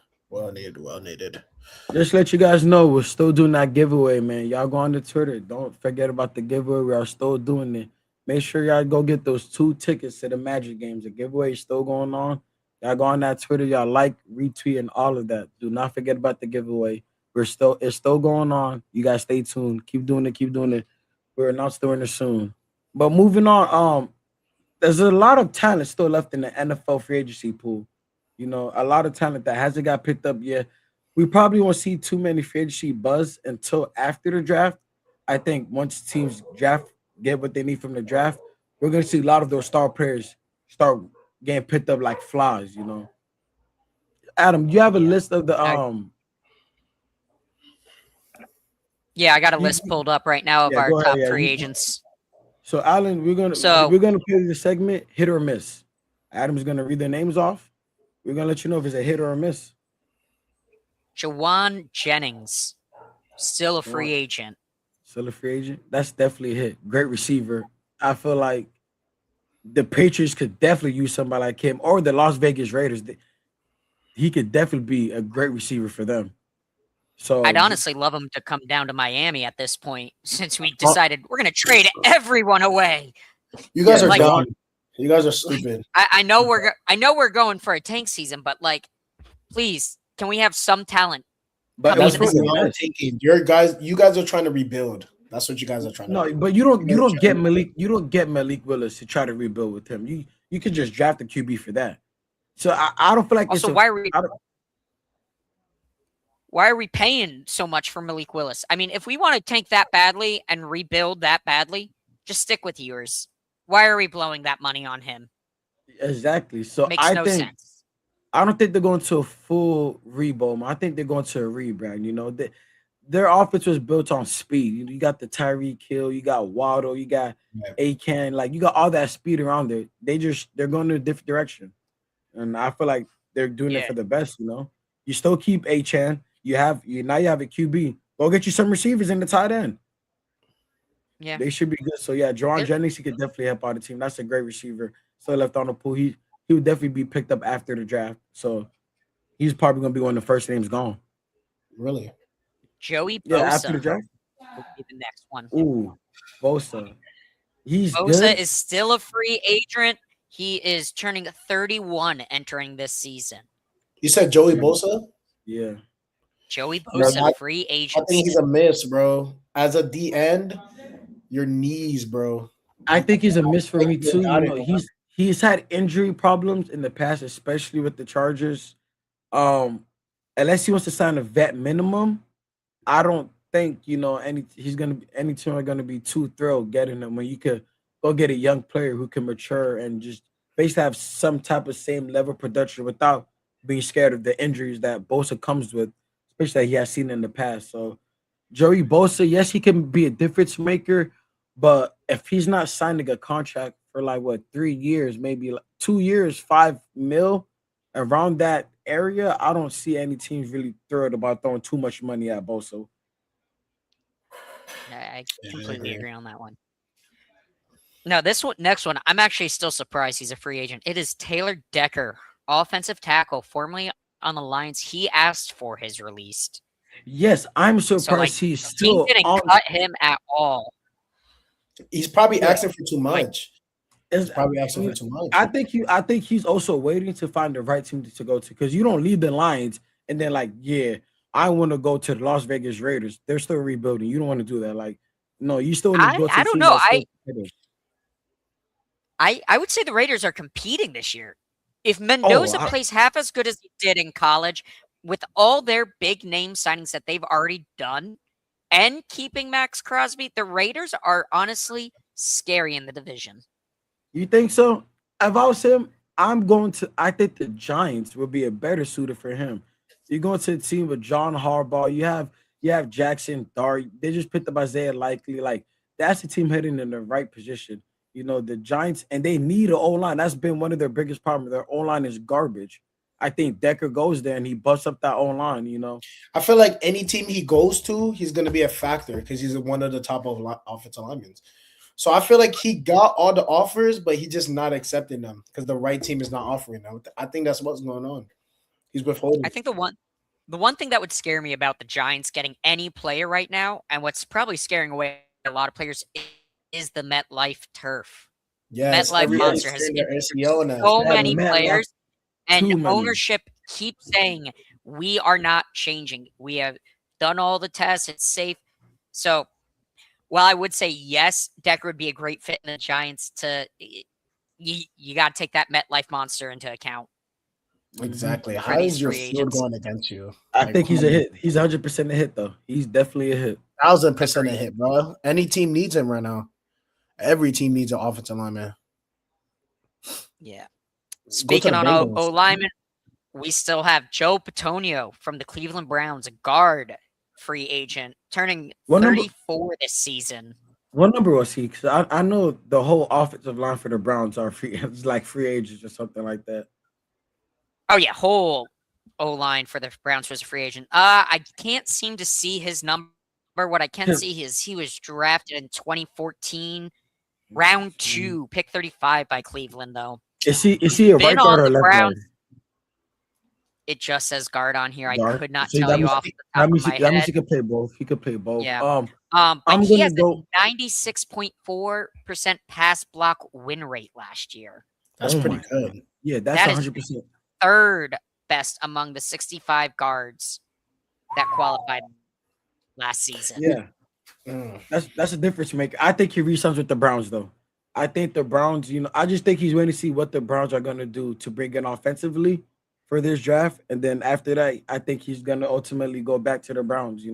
Just let you guys know we're still doing that giveaway, man. Y'all go on to Twitter. Don't forget about the giveaway. We are still doing it. Make sure y'all go get those 2 tickets to the Magic games. The giveaway is still going on. Y'all go on that Twitter, y'all like, retweet, and all of that. Do not forget about the giveaway. It's still going on. You guys stay tuned. Keep doing it. We're announcing doing it soon. But moving on, there's a lot of talent still left in the NFL free agency pool. You know, a lot of talent that hasn't got picked up yet. We probably won't see too many free agency buzz until after the draft. I think once teams get what they need from the draft, we're going to see a lot of those star players start getting picked up like flies, you know. Adam, you have a list of the
Yeah, I got a list pulled up right now of our top free agents.
So Alan, we're gonna play the segment hit or miss. Adam's gonna read their names off. We're gonna let you know if it's a hit or a miss.
Jawan Jennings, still a free agent.
That's definitely a hit. Great receiver. I feel like the Patriots could definitely use somebody like him, or the Las Vegas Raiders. He could definitely be a great receiver for them. So
I'd honestly love him to come down to Miami at this point, since we decided we're going to trade everyone away.
You guys are dumb. You guys are stupid.
I know we're going for a tank season, but please, can we have some talent?
But that's what you're taking. You guys are trying to rebuild. That's what you guys are trying to do.
No, but you don't get Malik Willis to try to rebuild with him. You could just draft a QB for that. So I don't feel like
also why are we paying so much for Malik Willis? I mean, if we want to tank that badly and rebuild that badly, just stick with yours. Why are we blowing that money on him?
Exactly. So
makes no sense.
I don't think they're going to a full rebuild. I think they're going to a rebrand. You know, their offense was built on speed. You got the Tyreek Hill, you got Waddle, you got Akan, like you got all that speed around there. They're going in a different direction, and I feel like they're doing it for the best. You still keep Achane. You have a QB. Go get you some receivers in the tight end.
Yeah,
they should be good. So yeah, Jauan Jennings, he could definitely help out the team. That's a great receiver. Still left on the pool. He would definitely be picked up after the draft. So he's probably gonna be one of the first names gone.
Really?
Joey Bosa.
Yeah, after the draft
will be the next one.
Ooh, Bosa.
Bosa is still a free agent. He is turning 31 entering this season.
You said Joey Bosa?
Yeah.
Joey Bosa, free agent.
I think he's a miss, bro. As a D end, your knees, bro.
I think he's a miss for me too. He's had injury problems in the past, especially with the Chargers. Unless he wants to sign a vet minimum, I don't think any team are gonna be too thrilled getting him when you could go get a young player who can mature and just basically have some type of same level production without being scared of the injuries that Bosa comes with, especially that he has seen in the past. So Joey Bosa, yes, he can be a difference maker, but if he's not signing a contract for 3 years, maybe 2 years, $5 million around that area, I don't see any teams really thrilled about throwing too much money at Bosa.
I completely agree on that one. No, next one, I'm actually still surprised he's a free agent. It is Taylor Decker, offensive tackle, formerly on the Lions. He asked for his release.
Yes, I'm surprised he's still.
He didn't cut him at all.
He's probably asking for too much. He's probably asking for too much.
I think he's also waiting to find the right team to go to, because you don't leave the Lions and then I want to go to the Las Vegas Raiders. They're still rebuilding. You don't want to do that. No, you still need to go to.
I don't know. I would say the Raiders are competing this year. If Mendoza plays half as good as he did in college, with all their big name signings that they've already done, and keeping Max Crosby, the Raiders are honestly scary in the division.
You think so? If I was him, I think the Giants would be a better suitor for him. You're going to a team with John Harbaugh. You have Jackson Dart. They just picked up Isaiah Likely. That's a team heading in the right position. The Giants, and they need an O-line. That's been one of their biggest problems. Their O-line is garbage. I think Decker goes there and he busts up that O-line,
I feel like any team he goes to, he's going to be a factor because he's one of the top of offensive linemen. So I feel like he got all the offers, but he's just not accepting them because the right team is not offering them. I think that's what's going on. He's withholding.
I think the one thing that would scare me about the Giants getting any player right now, and what's probably scaring away a lot of players, is the MetLife turf.
Yes,
MetLife Monster has so many players, and ownership keeps saying, we are not changing. We have done all the tests. It's safe. So while I would say, yes, Decker would be a great fit in the Giants, you got to take that MetLife Monster into account.
Exactly. How is your field going against you?
I think he's a hit. He's 100% a hit, though. He's definitely a hit.
1,000% a hit, bro. Any team needs him right now. Every team needs an offensive lineman.
Yeah. Speaking on O lineman, we still have Joe Bitonio from the Cleveland Browns, a guard free agent, turning 34 this season.
What number was he? Because I know the whole offensive line for the Browns are free. It's like free agents or something like that.
Oh yeah, whole O-line for the Browns was a free agent. I can't seem to see his number. What I can see is he was drafted in 2014, round 2, pick 35 by Cleveland, though.
Is he a right guard or left guard?
It just says guard on here. I could not tell you off the top of my head.
That means he could play both. He could play both.
Yeah. But he has a 96.4% pass block win rate last year.
That's pretty good.
Yeah, that's 100%.
Third best among the 65 guards that qualified last season.
Yeah. That's a difference maker. I think he re-signs with the Browns, though. I think the Browns, I just think he's waiting to see what the Browns are going to do to bring in offensively for this draft. And then after that, I think he's going to ultimately go back to the Browns,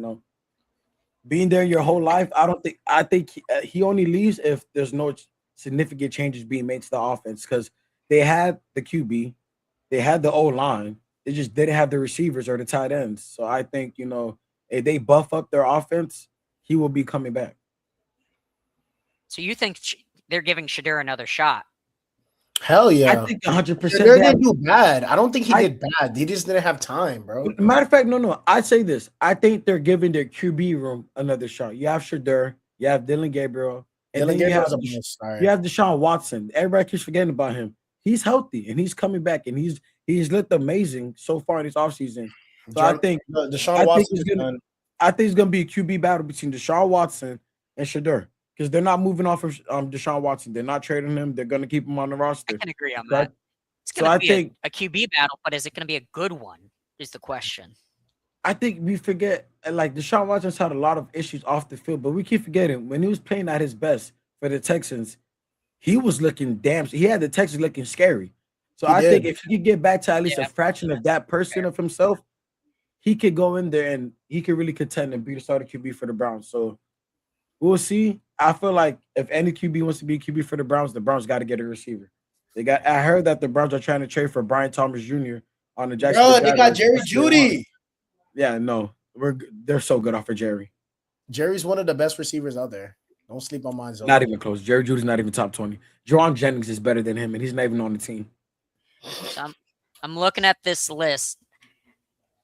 Being there your whole life, I think he only leaves if there's no significant changes being made to the offense, because they had the QB, they had the O-line, they just didn't have the receivers or the tight ends. So I think, if they buff up their offense, he will be coming back.
So you think they're giving Shedeur another shot?
Hell yeah.
I think 100%.
Shedeur didn't do bad. I don't think he did bad. He just didn't have time, bro.
Matter of fact, no. I'd say this. I think they're giving their QB room another shot. You have Shedeur, you have Dillon Gabriel, and then you have Deshaun Watson. Everybody keeps forgetting about him. He's healthy and he's coming back, and he's looked amazing so far in this offseason. So I think Deshaun Watson I think it's gonna be a QB battle between Deshaun Watson and Shedeur. Because they're not moving off of Deshaun Watson. They're not trading him. They're going to keep him on the roster.
I can agree on that. It's going to be a QB battle, but is it going to be a good one is the question.
I think we forget, like, Deshaun Watson's had a lot of issues off the field, but we keep forgetting when he was playing at his best for the Texans, he was looking he had the Texans looking scary. So I think if he could get back to at least a fraction of that person of himself, he could go in there and he could really contend and be the starting QB for the Browns. So we'll see. I feel like if any QB wants to be a QB for the Browns got to get a receiver. I heard that the Browns are trying to trade for Brian Thomas Jr. on the Jacksonville.
Bro, they got Jerry Jeudy.
Yeah, no, they're so good off of Jerry.
Jerry's one of the best receivers out there. Don't sleep on mine.
Not even close. Jerry Jeudy's not even top 20. Jauan Jennings is better than him, and he's not even on the team.
So I'm looking at this list.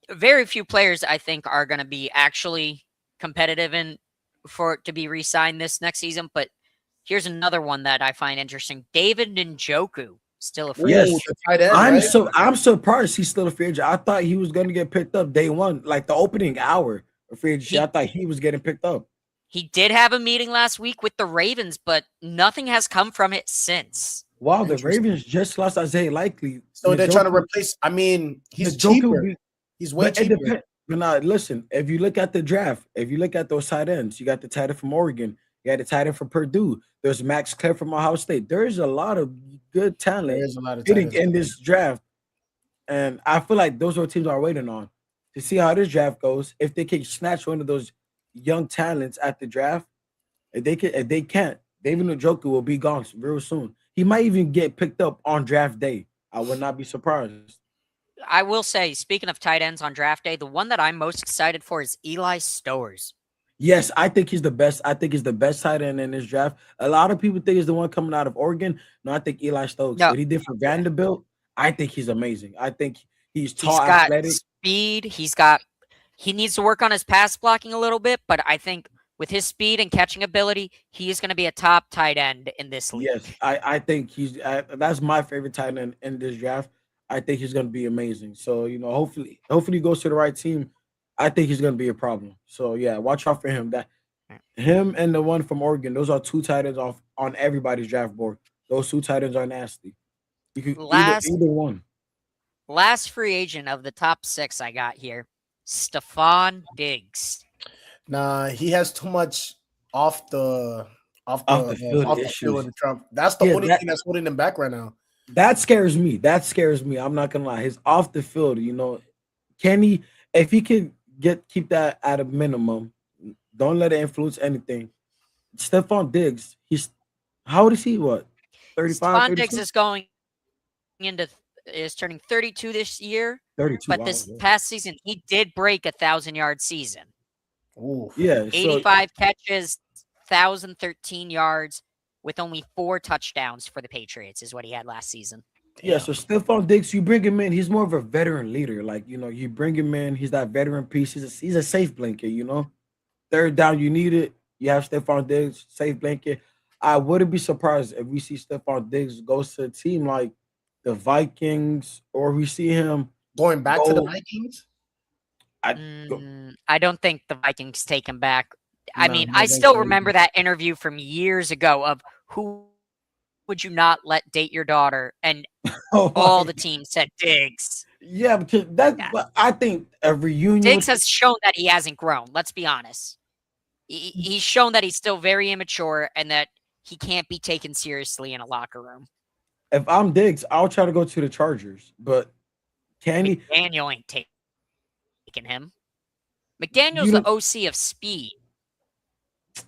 Very few players I think are going to be actually competitive for it to be re-signed this next season, but here's another one that I find interesting. David Njoku, still a free agent.
Yes, I'm surprised he's still a free agent. I thought he was going to get picked up day one, like the opening hour of free agency. I thought he was getting picked up.
He did have a meeting last week with the Ravens, but nothing has come from it since.
Wow, the Ravens just lost Isaiah Likely.
So they're trying to replace. I mean, he's cheaper. He's way cheaper.
But now, listen, if you look at the draft, if you look at those tight ends, you got the tight end from Oregon, you got the tight end from Purdue, there's Max Clare from Ohio State. There's a lot of good talent in this draft. And I feel like those are teams are waiting on to see how this draft goes. If they can snatch one of those young talents at the draft, if they can't, David Njoku will be gone real soon. He might even get picked up on draft day. I would not be surprised.
I will say, speaking of tight ends on draft day, the one that I'm most excited for is Eli Stowers.
Yes, I think he's the best. I think he's the best tight end in this draft. A lot of people think he's the one coming out of Oregon. No, I think Eli Stokes. No. What he did for Vanderbilt, I think he's amazing. I think he's tall, athletic.
Speed. He needs to work on his pass blocking a little bit, but I think with his speed and catching ability, he is going to be a top tight end in this league.
Yes, I think that's my favorite tight end in this draft. I think he's going to be amazing. So, hopefully he goes to the right team. I think he's going to be a problem. So, yeah, watch out for him. Him and the one from Oregon, those are two tight ends on everybody's draft board. Those two tight ends are nasty. You could either one.
Last free agent of the top 6 I got here, Stefon Diggs.
Nah, he has too much off the field of Trump. That's the only thing that's holding him back right now.
That scares me. I'm not gonna lie. His off the field, can he? If he can keep that at a minimum, don't let it influence anything. Stefon Diggs, how old is he? What, 35?
Stefon Diggs is turning 32 this year.
32.
But this past season, he did break 1,000-yard season.
Ooh.
Yeah,
85 catches, 1,013 yards. With only 4 touchdowns for the Patriots is what he had last season.
Yeah, so Stefon Diggs, you bring him in, he's more of a veteran leader. Like, you bring him in, he's that veteran piece. He's a safe blanket, Third down, you need it. You have Stefon Diggs, safe blanket. I wouldn't be surprised if we see Stefon Diggs goes to a team like the Vikings, or we see him
going back to the Vikings.
I don't think the Vikings take him back. I still remember that interview from years ago of who would you not let date your daughter, and all the teams said Diggs.
Yeah, because but I think a reunion.
Diggs has shown that he hasn't grown. Let's be honest. He's shown that he's still very immature and that he can't be taken seriously in a locker room.
If I'm Diggs, I'll try to go to the Chargers, but can he?
McDaniel ain't taking him. McDaniel's the OC of speed.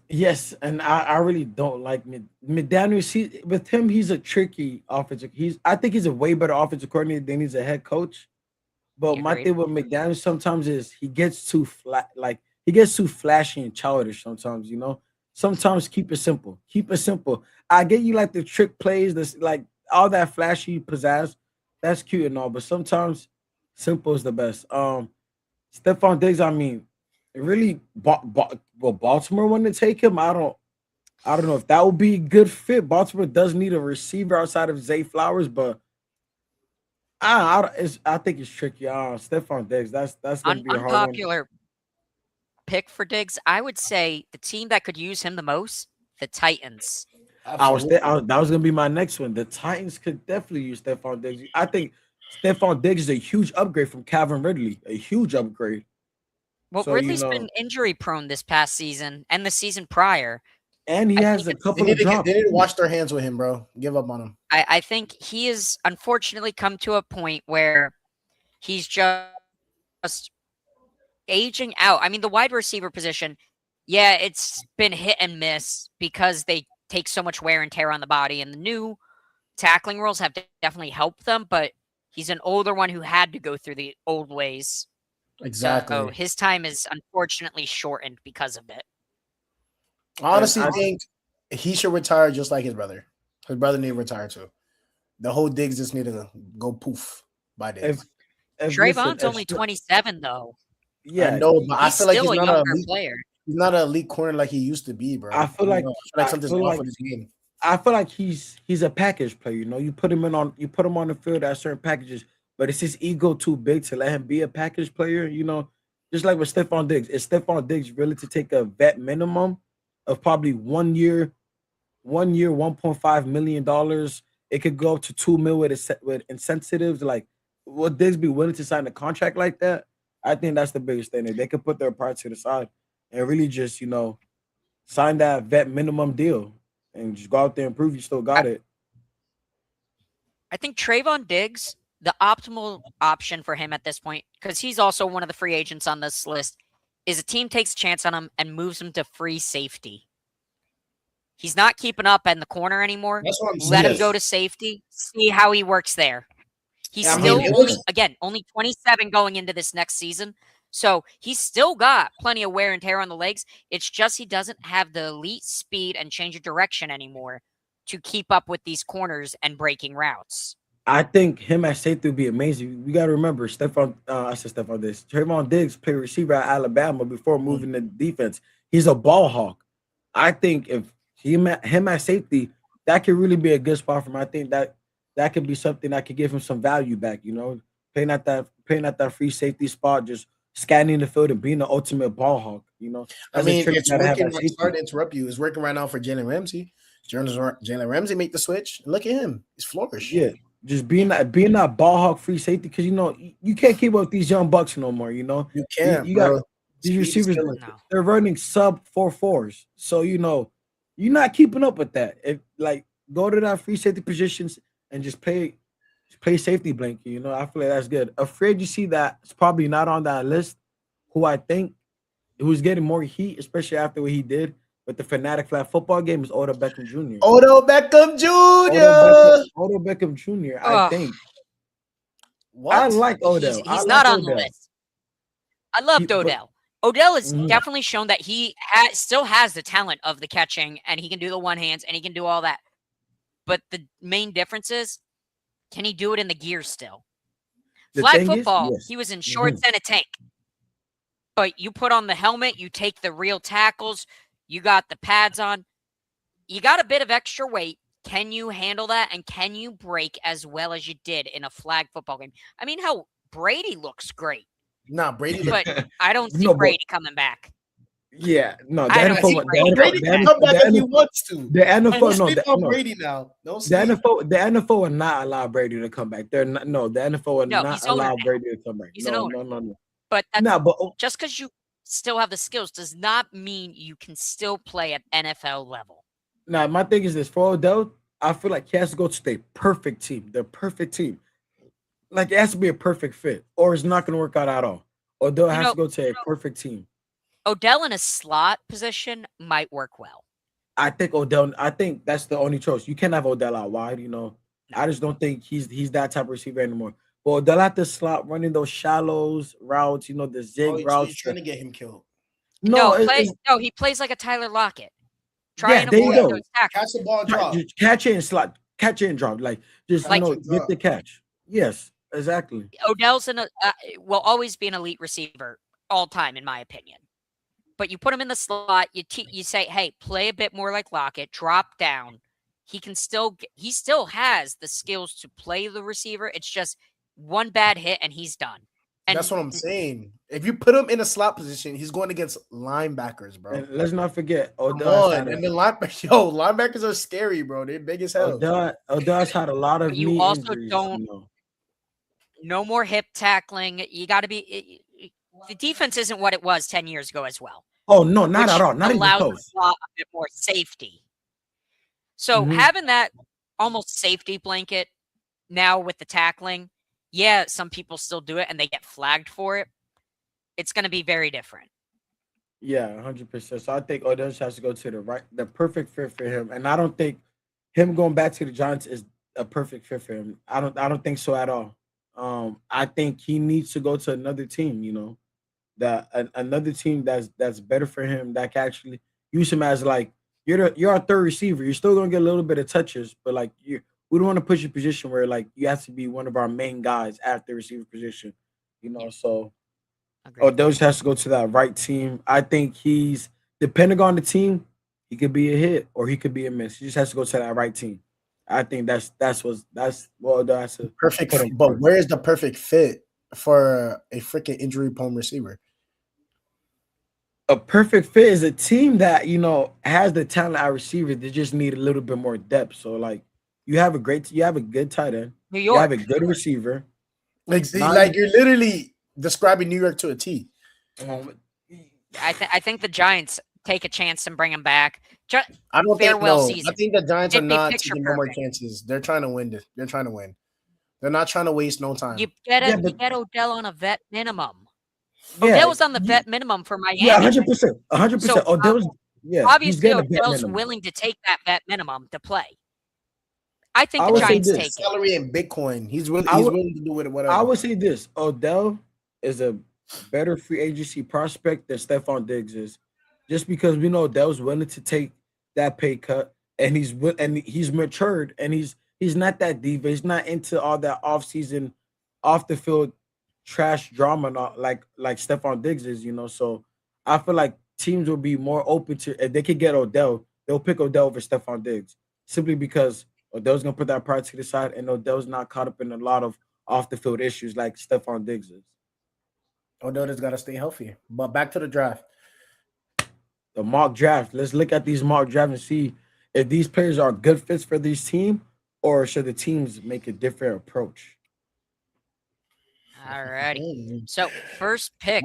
Yes, and I really don't like McDaniel. With him, he's a tricky offensive. I think he's a way better offensive coordinator than he's a head coach. But my thing with McDaniel sometimes is he gets too flat. Like he gets too flashy and childish sometimes. Sometimes keep it simple. Keep it simple. I get you like the trick plays, this like all that flashy pizzazz. That's cute and all, but sometimes simple is the best. Stephon Diggs. I mean, it really, will Baltimore want to take him? I don't know if that would be a good fit. Baltimore does need a receiver outside of Zay Flowers, but I think it's tricky. Stephon Diggs. That's gonna be a hard one.
Unpopular pick for Diggs. I would say the team that could use him the most, the Titans.
That was gonna be my next one. The Titans could definitely use Stephon Diggs. I think Stephon Diggs is a huge upgrade from Calvin Ridley. A huge upgrade.
Well, so, Ridley's been injury prone this past season and the season prior.
And he has a couple of drops.
They need to wash their hands with him, bro. Give up on him.
I think he has unfortunately come to a point where he's just aging out. I mean, the wide receiver position, yeah, it's been hit and miss because they take so much wear and tear on the body, and the new tackling rules have definitely helped them, but he's an older one who had to go through the old ways.
Exactly.
So his time is unfortunately shortened because of it.
I honestly think he should retire just like his brother. His brother need to retire too. The whole Diggs just need to go poof by Diggs.
Trayvon's only 27 though.
Yeah, I know, but I feel like
he's
not
a elite player.
He's not an elite corner like he used to be, bro.
I feel like
something's off with his game.
I feel like he's a package player. You put him on the field at certain packages, but it's his ego too big to let him be a package player. Just like with Stephon Diggs. Is Stephon Diggs really to take a vet minimum of probably 1 year, $1.5 million? It could go up to $2 million with incentives. Like, would Diggs be willing to sign a contract like that? I think that's the biggest thing. That they could put their part to the side and really just, sign that vet minimum deal and just go out there and prove you still got it.
I think Trayvon Diggs, the optimal option for him at this point, because he's also one of the free agents on this list, is a team takes a chance on him and moves him to free safety. He's not keeping up in the corner anymore. Let him go to safety. See how he works there. He's still only 27 going into this next season. So he's still got plenty of wear and tear on the legs. It's just he doesn't have the elite speed and change of direction anymore to keep up with these corners and breaking routes.
I think him at safety would be amazing. You got to remember, Trayvon Diggs played receiver at Alabama before moving to defense. He's a ball hawk. I think if him at safety, that could really be a good spot for him. I think that could be something that could give him some value back. Playing at that free safety spot, just scanning the field and being the ultimate ball hawk.
I mean, it's working. Sorry to interrupt you. It's working right now for Jalen Ramsey. Jalen Ramsey make the switch. Look at him; he's flourish.
Yeah. Just being that ball hawk free safety, because you can't keep up with these young bucks no more. You
can't.
You got these receivers. They're running sub 4.4s, so you're not keeping up with that. If go to that free safety positions and just play safety blanket. I feel like that's good. Afraid you see that it's probably not on that list. Who I think who's getting more heat, especially after what he did with the Fanatic Flag football game, is Odell Beckham Jr.
Odell Beckham Jr.
I think. What? I like Odell.
He's not on the list. I loved Odell. Odell has definitely shown that he still has the talent of the catching, and he can do the one hands, and he can do all that. But the main difference is, can he do it in the gear still? Flag football, he was in shorts and a tank. But you put on the helmet, you take the real tackles, you got the pads on, you got a bit of extra weight. Can you handle that? And can you break as well as you did in a flag football game? I mean, how Brady looks great.
Nah, Brady.
But I don't see Brady coming back.
Yeah, no.
Brady can come back if he wants to.
The NFL,
Brady now.
The NFL will not allow Brady to come back. The NFL will not allow Brady to come back. No.
But just because you still have the skills does not mean you can still play at NFL level.
Now, my thing is this: for Odell, I feel like he has to go to the perfect team. The perfect team. Like, it has to be a perfect fit, or it's not going to work out at all. Odell has to go to a perfect team.
Odell in a slot position might work well.
I think that's the only choice. You can't have Odell out wide, I just don't think he's that type of receiver anymore. But Odell at the slot, running those shallows routes, the zig routes.
So you're trying to get him killed.
No,
he plays like a Tyler Lockett. Try
yeah,
and
there you
avoid
go.
those tackles.
Catch the ball and drop.
Just catch it and slot, catch it and drop. Like just
Like-
get the catch. Yes, exactly.
Odell's will always be an elite receiver all time, in my opinion. But you put him in the slot, you say, hey, play a bit more like Lockett, drop down. He still has the skills to play the receiver. It's just one bad hit and he's done. And
that's what I'm saying. If you put him in a slot position, he's going against linebackers, bro.
And let's not forget
Odell. And the linebackers are scary, bro. They're big as hell.
Odell's had a lot of
you
knee
also
injuries,
don't. No more hip tackling. You got to be. The defense isn't what it was 10 years ago as well.
Oh no, not at all. Not even close.
A bit more safety. So having that almost safety blanket now with the tackling, yeah, some people still do it and they get flagged for it. It's going to be very different.
Yeah, 100%. So I think Odell has to go to the perfect fit for him, and I don't think him going back to the Giants is a perfect fit for him. I don't think so at all. I think he needs to go to another team. You know, another team that's better for him, that can actually use him as like you're our third receiver. You're still gonna get a little bit of touches, but like we don't want to push a position where like you have to be one of our main guys at the receiver position. You know, so Odell just has to go to that right team. I think he's depending on the team, he could be a hit or he could be a miss. He just has to go to that right team. I think that's a
perfect. But where is the perfect fit for a freaking injury-prone receiver?
A perfect fit is a team that has the talent at receiver. They just need a little bit more depth. So like you have a good tight end.
New York.
You have a good receiver.
Like you're literally describing New York to a T.
I think the Giants take a chance and bring him back.
I don't think
season.
I think the Giants are not taking no more chances. They're trying to win. They're trying to win. They're not trying to waste no time.
You get Odell on a vet minimum. Odell was on the vet minimum for Miami.
Yeah, 100%. 100%. Odell's
obviously Odell's willing to take that vet minimum to play. I think the Giants take
salary in Bitcoin. He's willing to do it whatever.
I would say this: Odell is a better free agency prospect than Stephon Diggs is, just because we know Odell's willing to take that pay cut, and he's matured, and he's not that diva. He's not into all that off-season, off the field trash drama like Stephon Diggs is. So I feel like teams will be more open to if they could get Odell, they'll pick Odell over Stephon Diggs simply because Odell's gonna put that pride to the side, and Odell's not caught up in a lot of off the field issues like Stephon Diggs is.
Odell just gotta stay healthy. But back to the draft.
The mock draft. Let's look at these mock drafts and see if these players are good fits for this team, or should the teams make a different approach?
All righty. So first pick,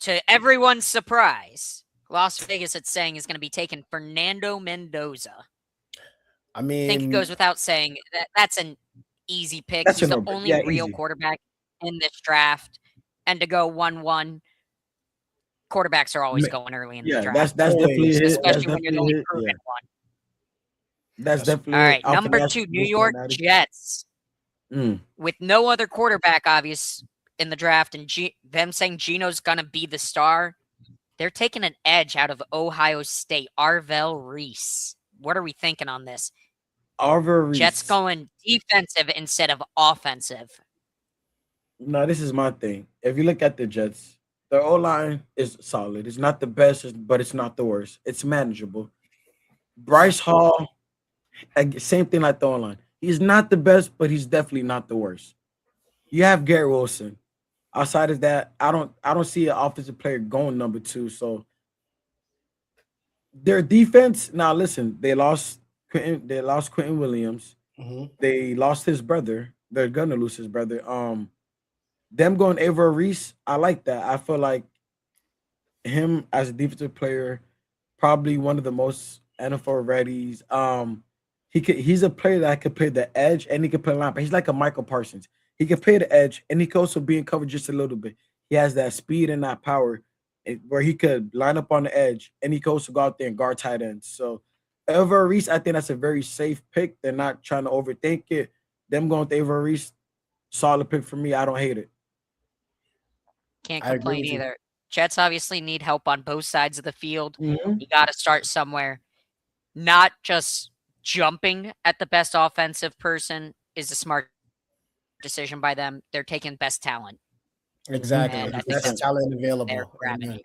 to everyone's surprise, Las Vegas it's saying is going to be taking Fernando Mendoza. I think it goes without saying that's an easy pick. He's the only real quarterback in this draft. And to go 1-1, quarterbacks are always going early in the draft.
That's definitely it.
Especially when you're the only proven one.
That's definitely
all right. Number 2, New York Jets. With no other quarterback, obvious, in the draft, and them saying Geno's gonna be the star, they're taking an edge out of Ohio State. Arvell Reese. What are we thinking on this?
Arvell Reese.
Jets going defensive instead of offensive.
No, this is my thing. If you look at the Jets, their O-line is solid. It's not the best, but it's not the worst. It's manageable. Bryce Hall, same thing like the O-line. He's not the best, but he's definitely not the worst. You have Garrett Wilson. Outside of that, I don't see an offensive player going number 2. So their defense. Now listen, they lost Quentin Williams. They lost his brother. They're gonna lose his brother. Them going Arvell Reese, I like that. I feel like him as a defensive player, probably one of the most NFL readies. He's a player that could play the edge and he could play linebacker. He's like a Michael Parsons. He can play the edge and he could also be in cover just a little bit. He has that speed and that power where he could line up on the edge and he could also go out there and guard tight ends. So Arvell Reese, I think that's a very safe pick. They're not trying to overthink it. Them going with Arvell Reese, solid pick for me. I don't hate it.
Can't complain either. Jets obviously need help on both sides of the field.
Mm-hmm.
You got to start somewhere. Not just jumping at the best offensive person is a smart decision by them. They're taking best talent.
Exactly.
And I think
Best talent available.
they're grabbing here.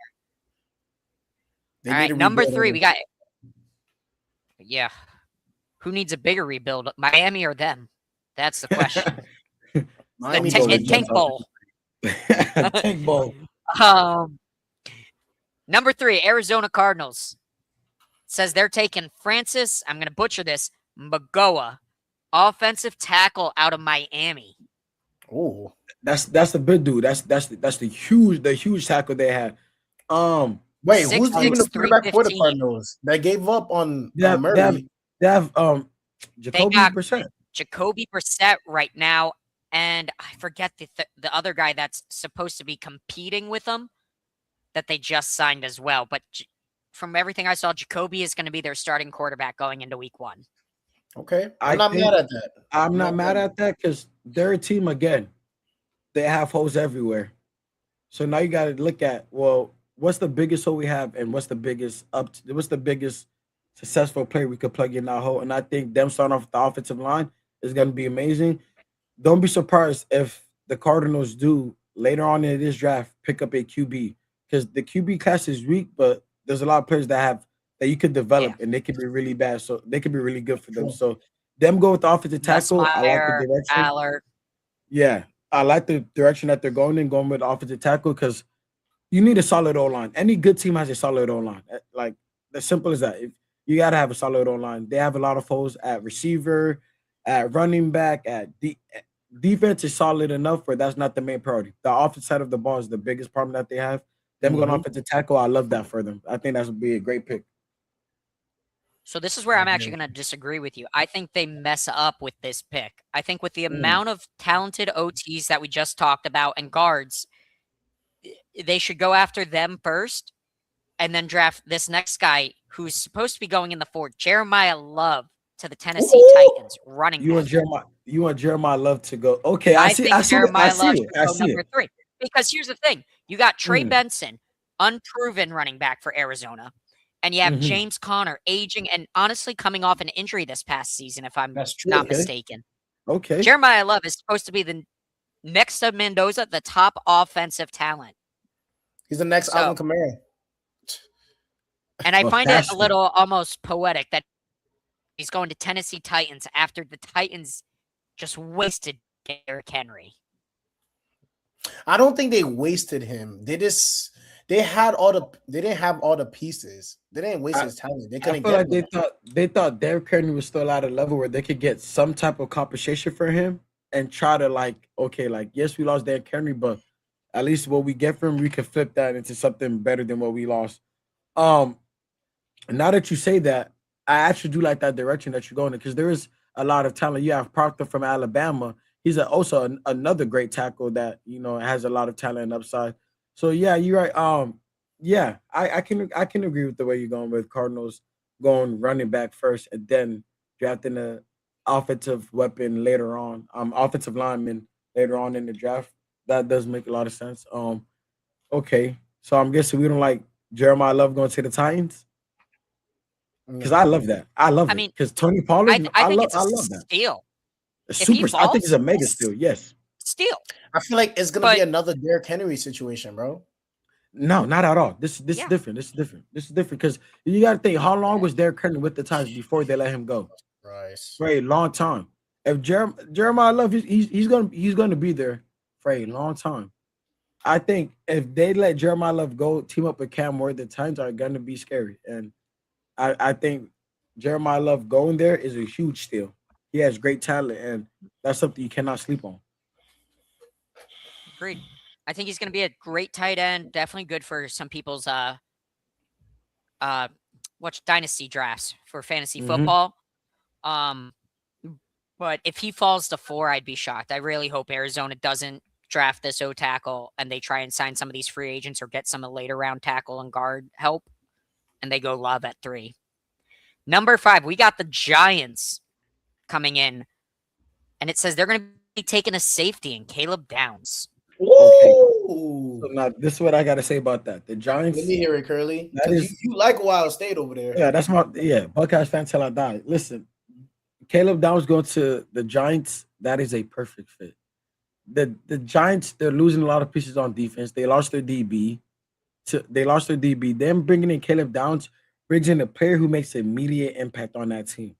They
All right, number 3, we got. Yeah. Who needs a bigger rebuild, Miami or them? That's the question. Tank Bowl.
Tank Bowl.
Number 3, Arizona Cardinals. Says they're taking Francis, I'm going to butcher this, Magoa, offensive tackle out of Miami.
Oh,
that's the big dude. That's the huge tackle they have.
Wait, who's even the quarterback for the Cardinals? They gave up on Murray.
They have Jacoby Brissett.
Jacoby Brissett right now, and I forget the other guy that's supposed to be competing with them that they just signed as well. But from everything I saw, Jacoby is going to be their starting quarterback going into week 1.
Okay. I'm not mad at that.
I'm not mad at that because they're a team again. They have holes everywhere. So now you got to look at, well, what's the biggest hole we have and what's the biggest successful player we could plug in that hole? And I think them starting off with the offensive line is going to be amazing. Don't be surprised if the Cardinals do later on in this draft pick up a QB because the QB class is weak, but there's a lot of players that you could develop and they could be really bad. So they could be really good for them. So them go with the offensive tackle. I like the direction.
Allard.
Yeah. I like the direction that they're going with the offensive tackle because you need a solid O-line. Any good team has a solid O-line. Like, as simple as that. If you got to have a solid O-line. They have a lot of holes at receiver, at running back, at defense is solid enough, but that's not the main priority. The offensive side of the ball is the biggest problem that they have. Them going offensive tackle, I love that for them. I think that would be a great pick.
So this is where I'm actually going to disagree with you. I think they mess up with this pick. I think with the amount of talented OTs that we just talked about and guards, they should go after them first and then draft this next guy who's supposed to be going in the 4th, Jeremiah Love to the Tennessee Titans running back.
You want Jeremiah Love to go. Okay,
I think Jeremiah Love should go number 3. Because here's the thing. You got Trey Benson, unproven running back for Arizona. And you have James Conner aging and honestly coming off an injury this past season, if I'm not mistaken.
Okay.
Jeremiah Love is supposed to be the next to Mendoza, the top offensive talent.
He's the next Alvin Kamara.
And I find it a little almost poetic that he's going to Tennessee Titans after the Titans just wasted Derrick Henry.
I don't think they wasted him. They didn't have all the pieces. They didn't waste his talent. They couldn't get
they thought Derrick Henry was still at a level where they could get some type of compensation for him and try to yes, we lost Derrick Henry, but at least what we get from him, we could flip that into something better than what we lost. Now that you say that, I actually do like that direction that you're going in because there is a lot of talent. You have Proctor from Alabama. He's also another great tackle that has a lot of talent and upside. So yeah, you're right. Yeah, I can agree with the way you're going with Cardinals going running back first and then drafting an offensive weapon later on, offensive lineman later on in the draft. That does make a lot of sense. Okay, so I'm guessing we don't like Jeremiah Love going to the Titans because I love that. I love it because Tony Pollard.
I think it's a steal.
I think it's a mega steal. Yes,
steal.
I feel like it's gonna be another Derrick Henry situation, bro.
No, not at all. This is different. This is different because you got to think how long was Derrick Henry with the Titans before they let him go?
Right,
for a long time. If Jeremiah Love, he's gonna be there for a long time. I think if they let Jeremiah Love go, team up with Cam Ward, the Titans are gonna be scary. And I think Jeremiah Love going there is a huge steal. He has great talent, and that's something you cannot sleep on.
Agreed. I think he's going to be a great tight end. Definitely good for some people's dynasty drafts for fantasy football. But if he falls to 4, I'd be shocked. I really hope Arizona doesn't draft this O tackle and they try and sign some of these free agents or get some later round tackle and guard help, and they go Love at 3. Number 5, we got the Giants coming in, and it says they're going to be taking a safety in Caleb Downs.
Okay. So now this is what I gotta say about that. The Giants.
Let me hear it, Curly. Because you like Ohio State over there.
Yeah, that's my Buckeyes fan till I die. Listen, Caleb Downs going to the Giants. That is a perfect fit. The Giants, they're losing a lot of pieces on defense. They lost their DB. Them bringing in Caleb Downs brings in a player who makes an immediate impact on that team.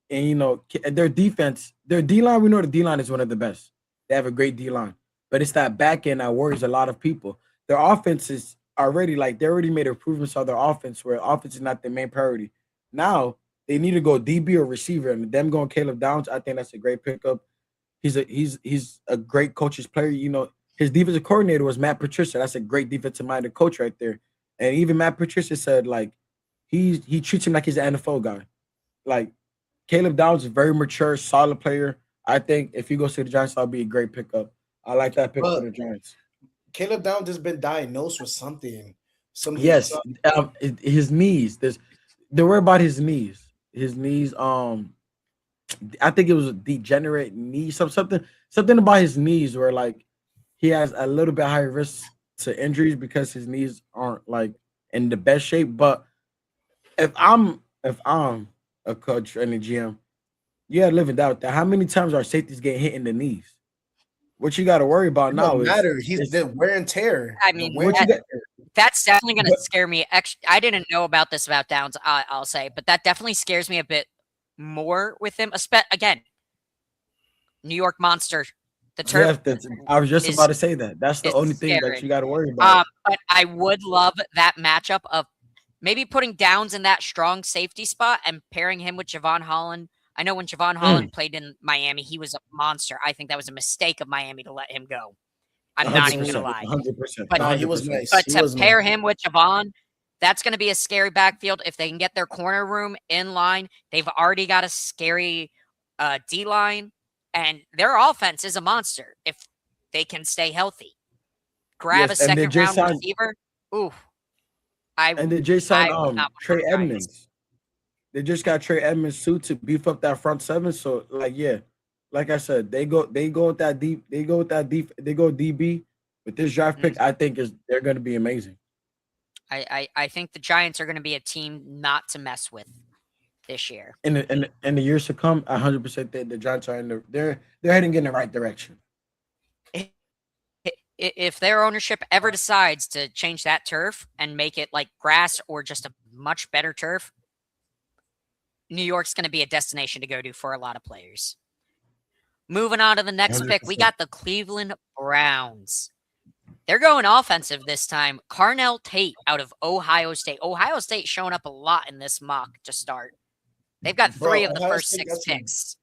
And you know their defense, their D line. We know the D line is one of the best. They have a great D line, but it's that back end that worries a lot of people. Their offense is already they already made improvements on their offense, where offense is not their main priority. Now they need to go DB or receiver, and them going Caleb Downs, I think that's a great pickup. He's a great coach's player. You know, his defensive coordinator was Matt Patricia. That's a great defensive minded coach right there. And even Matt Patricia said he treats him like he's an NFL guy. Like Caleb Downs is a very mature, solid player. I think if he goes to the Giants, that'll be a great pickup. I like that pick for the Giants.
Caleb Downs has been diagnosed with something.
Yes, his knees. They're worried about his knees. His knees. I think it was a degenerate knee. Something about his knees where he has a little bit higher risk to injuries because his knees aren't in the best shape. But if I'm a coach and a GM, you gotta live and doubt that. How many times are safeties getting hit in the knees? What you got to worry about now is
he's the wear and tear.
I mean, that's definitely going to scare me. I didn't know about this about Downs, I'll say, but that definitely scares me a bit more with him. Again, New York Monster. The turf.
I was just about to say that. That's the only thing that you got to worry about.
But I would love that matchup of maybe putting Downs in that strong safety spot and pairing him with Javon Holland. I know when Javon Holland played in Miami, he was a monster. I think that was a mistake of Miami to let him go. I'm not even going to lie.
100%.
But
he was nice.
But to pair him with Javon, that's going to be a scary backfield. If they can get their corner room in line, they've already got a scary D-line, and their offense is a monster if they can stay healthy. Grab a second-round receiver. Ooh.
And the Jason Trey Edmonds. They just got Trey Edmonds too to beef up that front seven. So like I said, they go with that deep. They go DB with this draft pick. I think they're going to be amazing.
I think the Giants are going to be a team not to mess with this year.
In the years to come, 100% the Giants are they're heading in the right direction.
If their ownership ever decides to change that turf and make it like grass or just a much better turf, New York's going to be a destination to go to for a lot of players. Moving on to the next 100%. Pick, we got the Cleveland Browns. They're going offensive this time. Carnell Tate out of Ohio State. Ohio State showing up a lot in this mock to start. They've got three of the first 6 picks.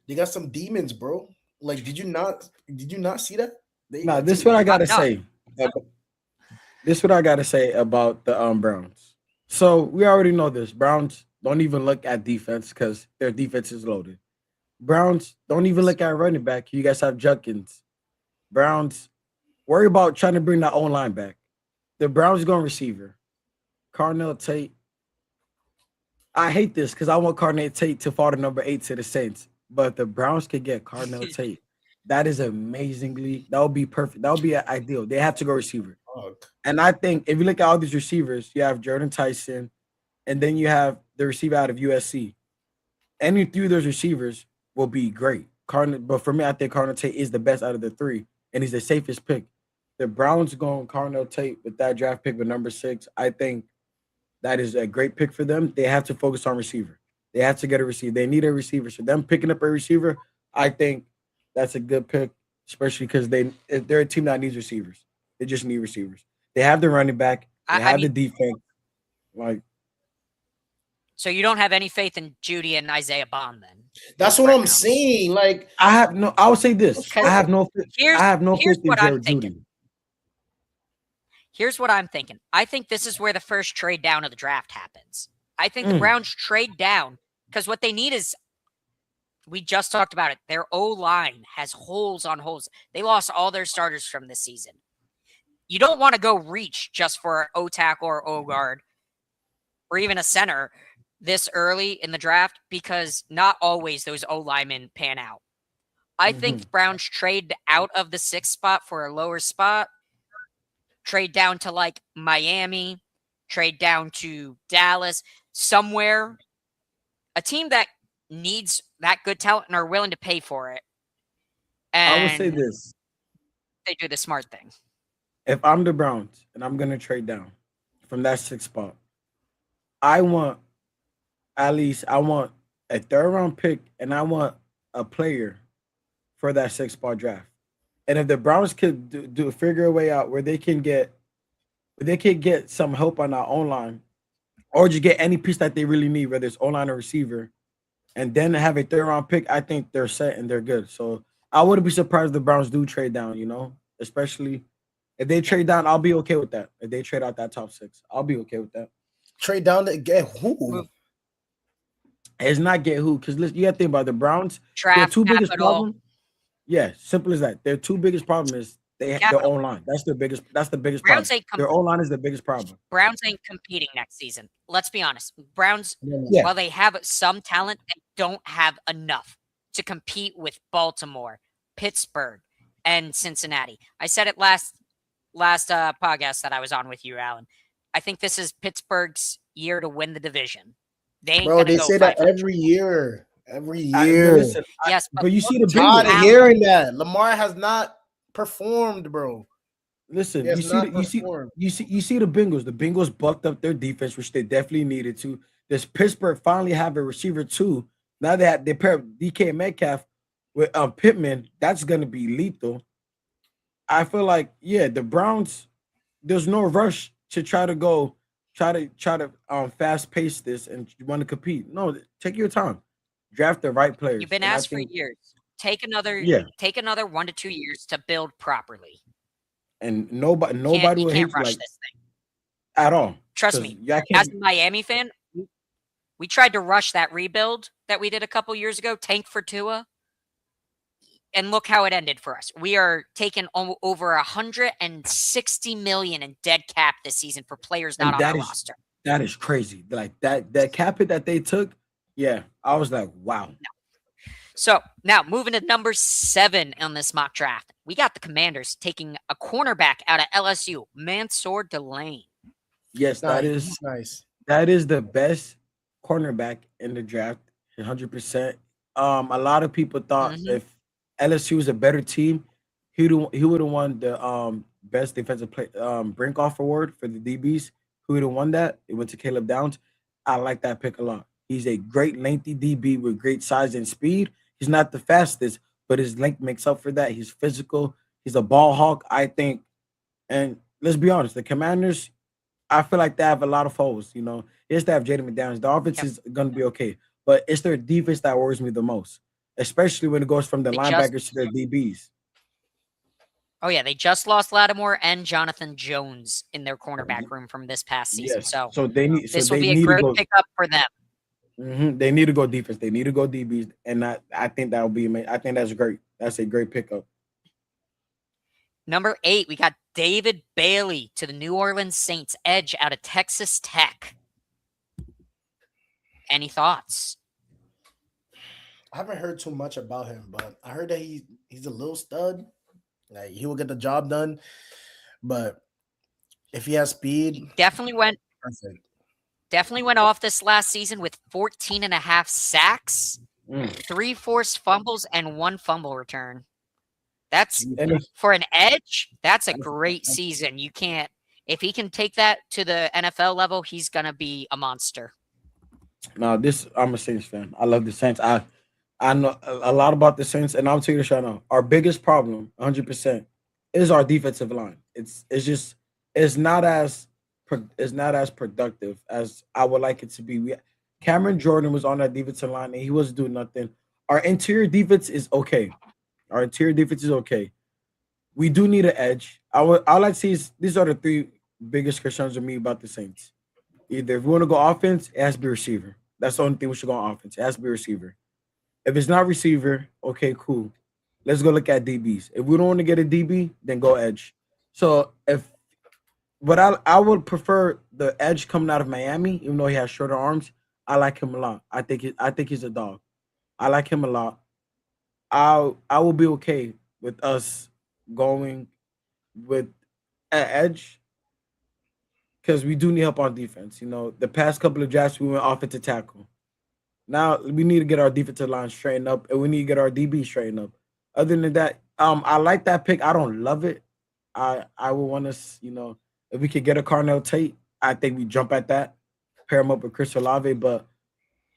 They got some demons, bro. Did you not see that?
This is what I got to say. This is what I got to say about the Browns. So we already know this. Browns don't even look at defense because their defense is loaded. Browns don't even look at running back. You guys have Judkins. Browns worry about trying to bring that own line back. The Browns going receiver. Carnell Tate. I hate this because I want Carnell Tate to fall to number 8 to the Saints. But the Browns could get Carnell Tate. That is that would be perfect. That would be ideal. They have to go receiver. And I think if you look at all these receivers, you have Jordan Tyson, and then you have the receiver out of USC. Any 3 of those receivers will be great. But for me, I think Carnell Tate is the best out of the 3, and he's the safest pick. The Browns going Carnell Tate with that draft pick with number 6. I think that is a great pick for them. They have to focus on receiver. They have to get a receiver. They need a receiver. So them picking up a receiver, I think that's a good pick, especially because they're a team that needs receivers. They just need receivers. They have the running back. They have the defense.
So you don't have any faith in Judy and Isaiah Bond, then?
That's what I'm saying.
I would say this. I have no faith in Jared Judy.
Here's what I'm thinking. I think this is where the first trade down of the draft happens. I think the Browns trade down because what they need is, we just talked about it, their O-line has holes on holes. They lost all their starters from this season. You don't want to go reach just for an O-tackle or O-guard or even a center this early in the draft because not always those O-linemen pan out. I think the Browns trade out of the 6th spot for a lower spot, trade down to like Miami, trade down to Dallas, somewhere, a team that needs that good talent and are willing to pay for it. And
I would say this.
They do the smart thing.
If I'm the Browns and I'm going to trade down from that 6th spot, I want a 3rd-round pick and I want a player for that 6th spot draft. And if the Browns could do figure a way out where they can get some help on our own line, or just get any piece that they really need, whether it's O-line or receiver, and then have a 3rd-round pick, I think they're set and they're good. So I wouldn't be surprised if the Browns do trade down, especially if they trade down, I'll be okay with that. If they trade out that top 6, I'll be okay with that.
Trade down to get who?
It's not get who, because you got to think about the Browns.
Draft
their 2 biggest
capital.
problems. Yeah, simple as that. Their 2 biggest problems is their O-line. That's the biggest
Browns
problem. Their O-line is the biggest problem.
Browns ain't competing next season. Let's be honest. Browns, while they have some talent, they don't have enough to compete with Baltimore, Pittsburgh, and Cincinnati. I said it last podcast that I was on with you, Alan. I think this is Pittsburgh's year to win the division. They
say that every year.
Yes,
but you see the
Bengals. I'm hearing that Lamar has not performed, bro.
Listen, you see the Bengals. The Bengals bucked up their defense, which they definitely needed to. Does Pittsburgh finally have a receiver too? Now that they pair DK Metcalf with Pittman, that's gonna be lethal. I feel like the Browns. There's no rush to try to fast pace this and want to compete. No, take your time. Draft the right players.
You've been asked for years. Take another 1 to 2 years to build properly.
And nobody will hate
rush
like
this thing
at all.
Trust me. As a Miami fan, we tried to rush that rebuild that we did a couple years ago, tank for Tua. And look how it ended for us. We are taking over $160 million in dead cap this season for players not on our roster.
That is crazy. Like that cap hit that they took. Yeah, I was like, wow.
No. So now moving to number 7 on this mock draft, we got the Commanders taking a cornerback out of LSU, Mansour Delane.
Yes, that is
nice.
That is the best cornerback in the draft, 100%. A lot of people thought if LSU was a better team, he would have won the best defensive play Brinkoff award for the DBs. Who would have won that? It went to Caleb Downs. I like that pick a lot. He's a great lengthy DB with great size and speed. He's not the fastest, but his length makes up for that. He's physical. He's a ball hawk, I think. And let's be honest, the Commanders, I feel like they have a lot of holes. Yes, they have Jaden McDaniels. The offense is going to be okay, but it's their defense that worries me the most, especially when it goes from the linebackers to their DBs.
Oh, yeah, they just lost Lattimore and Jonathan Jones in their cornerback room from this past season.
Yes. So they need.
This will be a great pickup for them.
They need to go defense. They need to go DBs, and I think that will be amazing. I think that's great. That's a great pickup.
Number 8, we got David Bailey to the New Orleans Saints, edge out of Texas Tech. Any thoughts?
I haven't heard too much about him, but I heard that he's a little stud. Like, he will get the job done, but if he has speed,
he definitely went off this last season with 14.5 sacks, 3 forced fumbles, and 1 fumble return. That's for an edge. That's a great season. If he can take that to the NFL level, he's gonna be a monster.
No, I'm a Saints fan. I love the Saints. I know a lot about the Saints, and I'll tell you this right now. Our biggest problem, 100%, is our defensive line. It's not as productive as I would like it to be. Cameron Jordan was on that defensive line, and he wasn't doing nothing. Our interior defense is okay. We do need an edge. I like to see these are the 3 biggest concerns with me about the Saints. Either if we want to go offense, it has to be receiver. That's the only thing we should go on offense. It has to be receiver. If it's not receiver, okay, cool. Let's go look at DBs. If we don't want to get a DB, then go edge. So I would prefer the edge coming out of Miami, even though he has shorter arms. I like him a lot. I think he's a dog. I like him a lot. I will be okay with us going with an edge because we do need help on defense. You know, the past couple of drafts we went offensive tackle. Now we need to get our defensive line straightened up, and we need to get our DB straightened up. Other than that, I like that pick. I don't love it. I would want us, you know, if we could get a Carnell Tate, I think we jump at that, pair him up with Chris Olave. But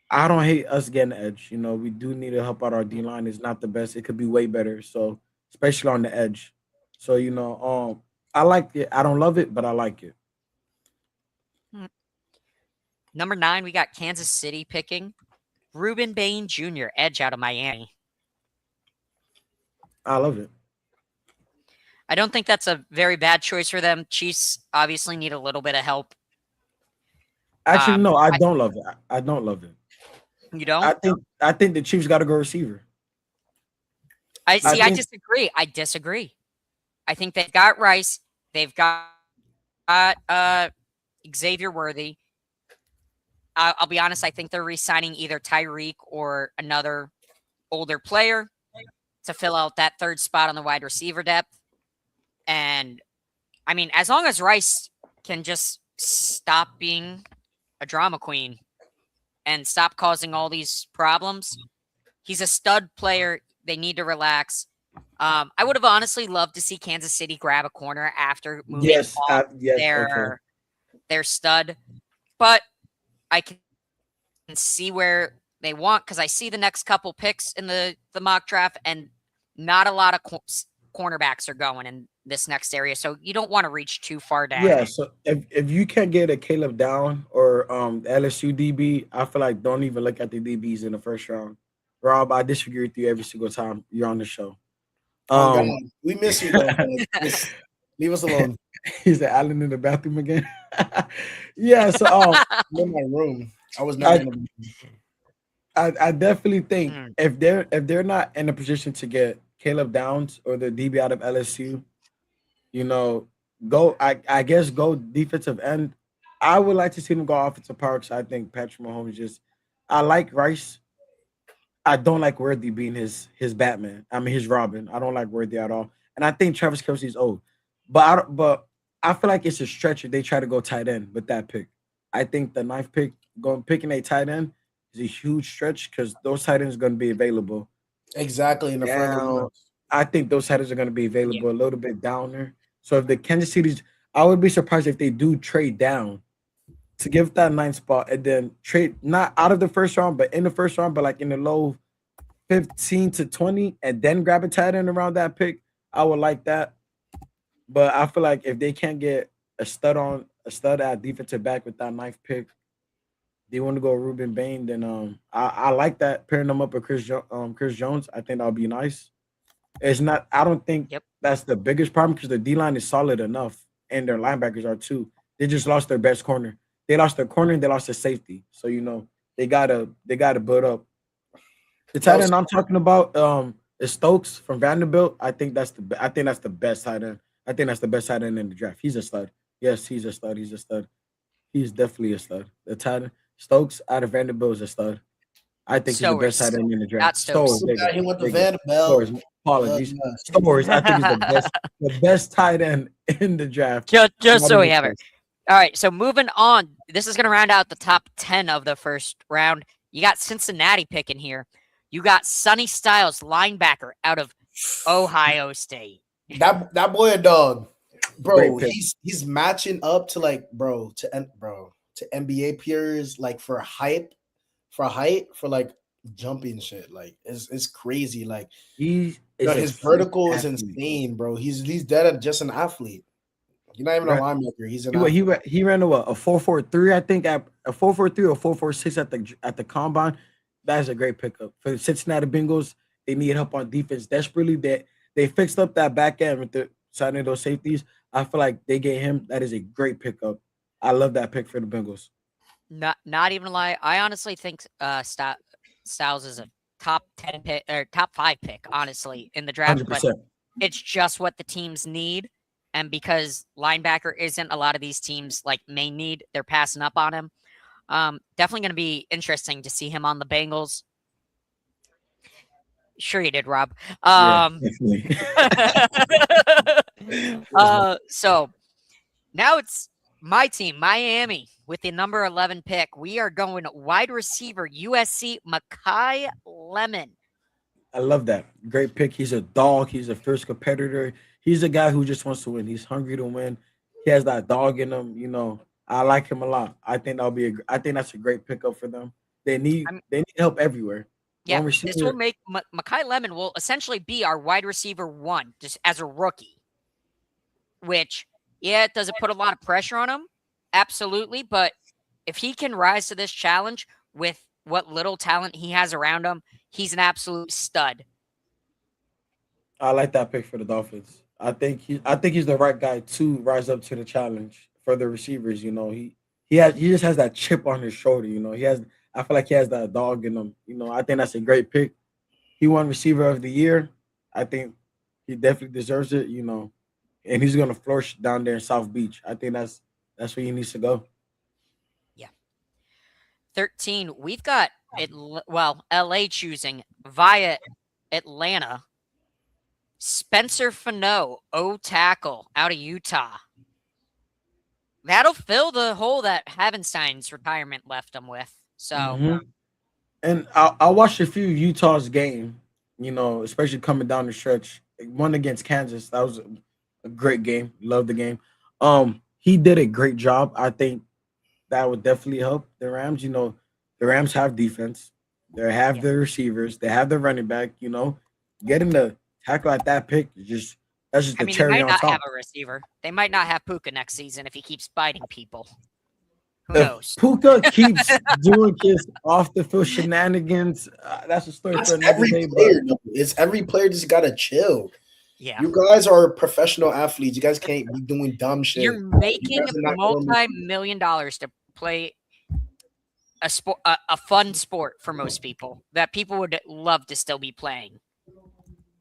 I don't hate us getting the edge. You know, we do need to help out our D line. It's not the best. It could be way better. So especially on the edge. So you know, I like it. I don't love it, but I like it.
Number 9, we got Kansas City picking Ruben Bain Jr., edge out of Miami.
I love it.
I don't think that's a very bad choice for them. Chiefs obviously need a little bit of help.
Actually, no, I don't love it. I don't love it.
You don't?
I think the Chiefs got to go receiver.
I disagree. I disagree. I think they've got Rice. They've got Xavier Worthy. I'll be honest. I think they're re-signing either Tyreek or another older player to fill out that third spot on the wide receiver depth. And, I mean, as long as Rice can just stop being a drama queen and stop causing all these problems, he's a stud player. They need to relax. I would have honestly loved to see Kansas City grab a corner after moving their stud. But I can see where they want, because I see the next couple picks in the mock draft, and not a lot of cornerbacks are going in this next area, so you don't want to reach too far down.
Yeah, so if you can't get a Caleb Down or LSU DB, I feel like don't even look at the DBs in the first round. Rob, I disagree with you every single time you're on the show.
We miss you, though. Leave us alone.
He's the Allen in the bathroom again. Yeah, so
I'm in my room. I was not.
I definitely think if they're not in a position to get Caleb Downs or the DB out of LSU, you know, I guess go defensive end. I would like to see them go offensive power because I think Patrick Mahomes I like Rice. I don't like Worthy being his Batman. I mean his Robin. I don't like Worthy at all. And I think Travis Kelce's old. But I feel like it's a stretch if they try to go tight end with that pick. I think the 9th pick, picking a tight end is a huge stretch because those tight ends are going to be available.
Exactly. In the front.
I think those tight ends are going to be available a little bit down there. So if the Kansas City's, I would be surprised if they do trade down to give that 9th spot and then trade not out of the first round, but in the first round, but like in the low 15 to 20, and then grab a tight end around that pick. I would like that. But I feel like if they can't get a stud at defensive back with that 9th pick, they want to go Ruben Bain, then I like that, pairing them up with Chris Jones. I think that'll be nice. It's not. I don't think that's the biggest problem because the D line is solid enough, and their linebackers are too. They just lost their best corner. They lost their corner and they lost their safety. So you know they gotta build up. The tight end I'm talking about is Stokes from Vanderbilt. I think that's the best tight end. I think that's the best tight end in the draft. He's a stud. Yes, he's a stud. He's a stud. He's definitely a stud. The tight end Stokes out of Vanderbilt is a stud. I think he's the best tight end in the draft.
Stokes.
He went to Vanderbilt.
Apologies. Stores. I think he's the best tight end in the draft.
Just so we have it. All right, so moving on. This is going to round out the top 10 of the first round. You got Cincinnati picking here. You got Sonny Styles, linebacker out of Ohio State.
That boy a dog, bro. He's matching up to to NBA peers like for height, for like jumping shit. Like it's crazy. Like his vertical is insane, bro. He's dead at just an athlete. He's not even a linebacker. He's
he ran a 4.43, I think, at a 4.43 or 4.46 at the combine. That's a great pickup for the Cincinnati Bengals. They need help on defense desperately. They fixed up that back end with the signing those safeties. I feel like they gave him. That is a great pickup. I love that pick for the Bengals.
Not even lie. I honestly think Styles is a top 10 pick or top 5 pick, honestly, in the draft.
100%.
But it's just what the teams need. And because linebacker isn't a lot of these teams like may need, they're passing up on him. Definitely going to be interesting to see him on the Bengals. Sure you did, Rob.
Definitely.
So now it's my team, Miami, with the number 11 pick. We are going wide receiver, USC, Makai Lemon.
I love that. Great pick. He's a dog. He's a fierce competitor. He's a guy who just wants to win. He's hungry to win. He has that dog in him. I like him a lot. I think I think that's a great pickup for them. They need help everywhere.
Yeah, this will make Makai Lemon will essentially be our wide receiver 1 just as a rookie. Which, does it put a lot of pressure on him? Absolutely. But if he can rise to this challenge with what little talent he has around him, he's an absolute stud.
I like that pick for the Dolphins. I think he's the right guy to rise up to the challenge for the receivers. He just has that chip on his shoulder. I feel like he has that dog in him. I think that's a great pick. He won receiver of the year. I think he definitely deserves it. And he's gonna flourish down there in South Beach. I think that's where he needs to go.
Yeah. 13. We've got LA choosing via Atlanta. Spencer Fano, O-tackle out of Utah. That'll fill the hole that Havenstein's retirement left him with. So,
and I watched a few of Utah's game. Especially coming down the stretch. One against Kansas. That was a great game. Love the game. He did a great job. I think that would definitely help the Rams. The Rams have defense. They have the receivers. They have the running back. Getting the tackle at that pick is that's just the cherry on top.
They might not have a receiver. They might not have Puka next season if he keeps biting people. Who knows?
Puka keeps doing his off the field shenanigans. That's a story for another day.
It's every player just gotta chill.
Yeah,
you guys are professional athletes. You guys can't be doing dumb shit.
You're making multi-million-dollars to play a fun sport for most people that people would love to still be playing.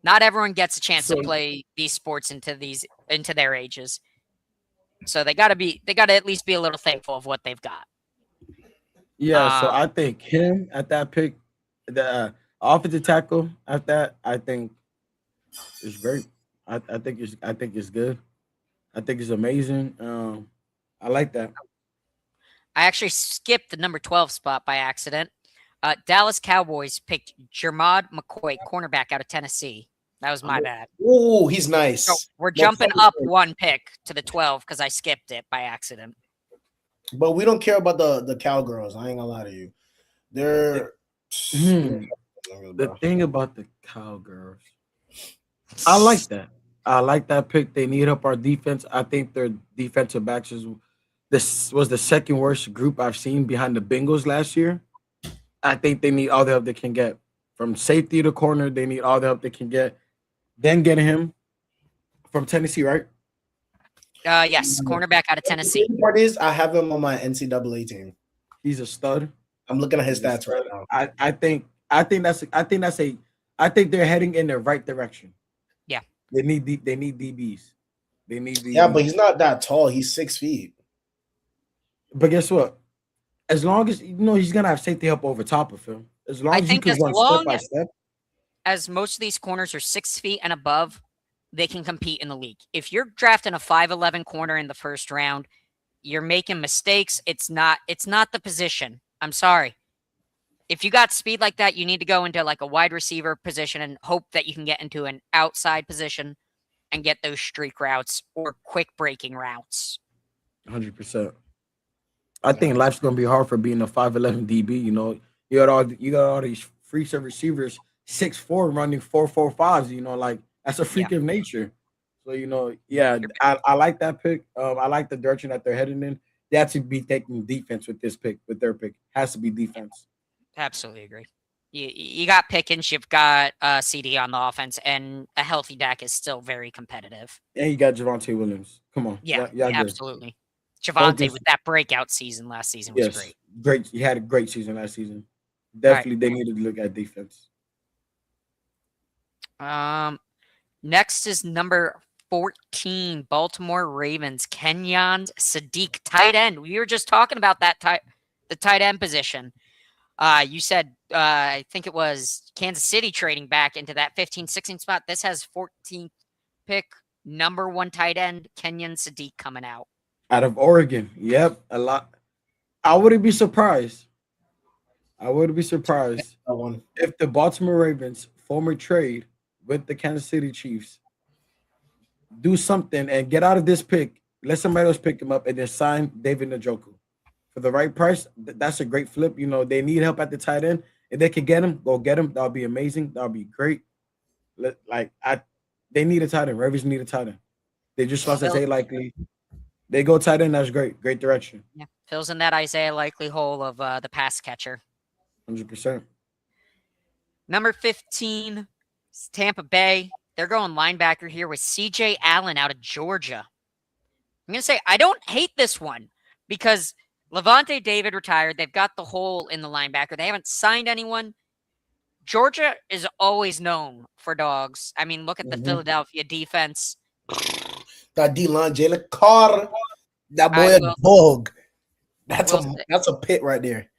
Not everyone gets a chance to play these sports into their ages. So they gotta at least be a little thankful of what they've got.
Yeah, so I think him at that pick, the offensive tackle at that, I think is great. I think it's good. I think it's amazing. I like that.
I actually skipped the number 12 spot by accident. Dallas Cowboys picked Jermod McCoy, cornerback out of Tennessee. That was my bad.
Oh, he's nice. So
we're jumping up one pick to the 12 because I skipped it by accident.
But we don't care about the Cowgirls. I ain't gonna lie to you. They're
the thing about the Cowgirls. I like that. I like that pick. They need up our defense. I think their defensive backs this was the second worst group I've seen behind the Bengals last year. I think they need all the help they can get. From safety to corner, they need all the help they can get. Then get him from Tennessee, right?
Yes, cornerback out of Tennessee.
The part is, I have him on my NCAA team.
He's a stud.
I'm looking at his stats right now.
I think they're heading in the right direction.
Yeah.
They need DBs. They need DBs.
Yeah, but he's not that tall. He's 6 feet.
But guess what? As long as he's gonna have safety help over top of him. As long as you can run step by step.
As most of these corners are 6 feet and above, they can compete in the league. If you're drafting a 5'11" corner in the first round, you're making mistakes. It's not the position. I'm sorry. If you got speed like that, you need to go into like a wide receiver position and hope that you can get into an outside position and get those streak routes or quick breaking routes.
100%. I think life's gonna be hard for being a 5'11" DB. You got all these freaks of receivers, 6'4", running 4.45s. Like that's a freak of nature. So I like that pick. I like the direction that they're heading in. They have to be taking defense with this pick. With their pick, has to be defense.
Absolutely agree. You got Pickens, you've got CD on the offense, and a healthy Dak is still very competitive.
And you got Javonte Williams. Come on,
yeah, absolutely. Javonte with that breakout season last season was great.
Great. He had a great season last season. Definitely, They needed to look at defense.
Next is number 14, Baltimore Ravens, Kenyon Sadiq, tight end. We were just talking about the tight end position. You said I think it was Kansas City trading back into that 15-16 spot. This has 14th pick, number 1 tight end, Kenyon Sadiq coming out
of Oregon. Yep, a lot. I wouldn't be surprised. If the Baltimore Ravens former trade with the Kansas City Chiefs do something and get out of this pick, let somebody else pick him up and then sign David Njoku for the right price. That's a great flip. You know, they need help at the tight end. If they can get him, go get him. That'll be amazing. That'll be great. They need a tight end. Ravens need a tight end. They just lost Isaiah Likely. They go tight end. That's great. Great direction.
Yeah, fills in that Isaiah Likely hole of the pass catcher.
100%.
Number 15, Tampa Bay. They're going linebacker here with CJ Allen out of Georgia. I'm going to say I don't hate this one because Levante David retired. They've got the hole in the linebacker. They haven't signed anyone. Georgia is always known for dogs. I mean, look at the Philadelphia defense.
That D-line, Jalen Carter. That boy a dog. That's a pit right there.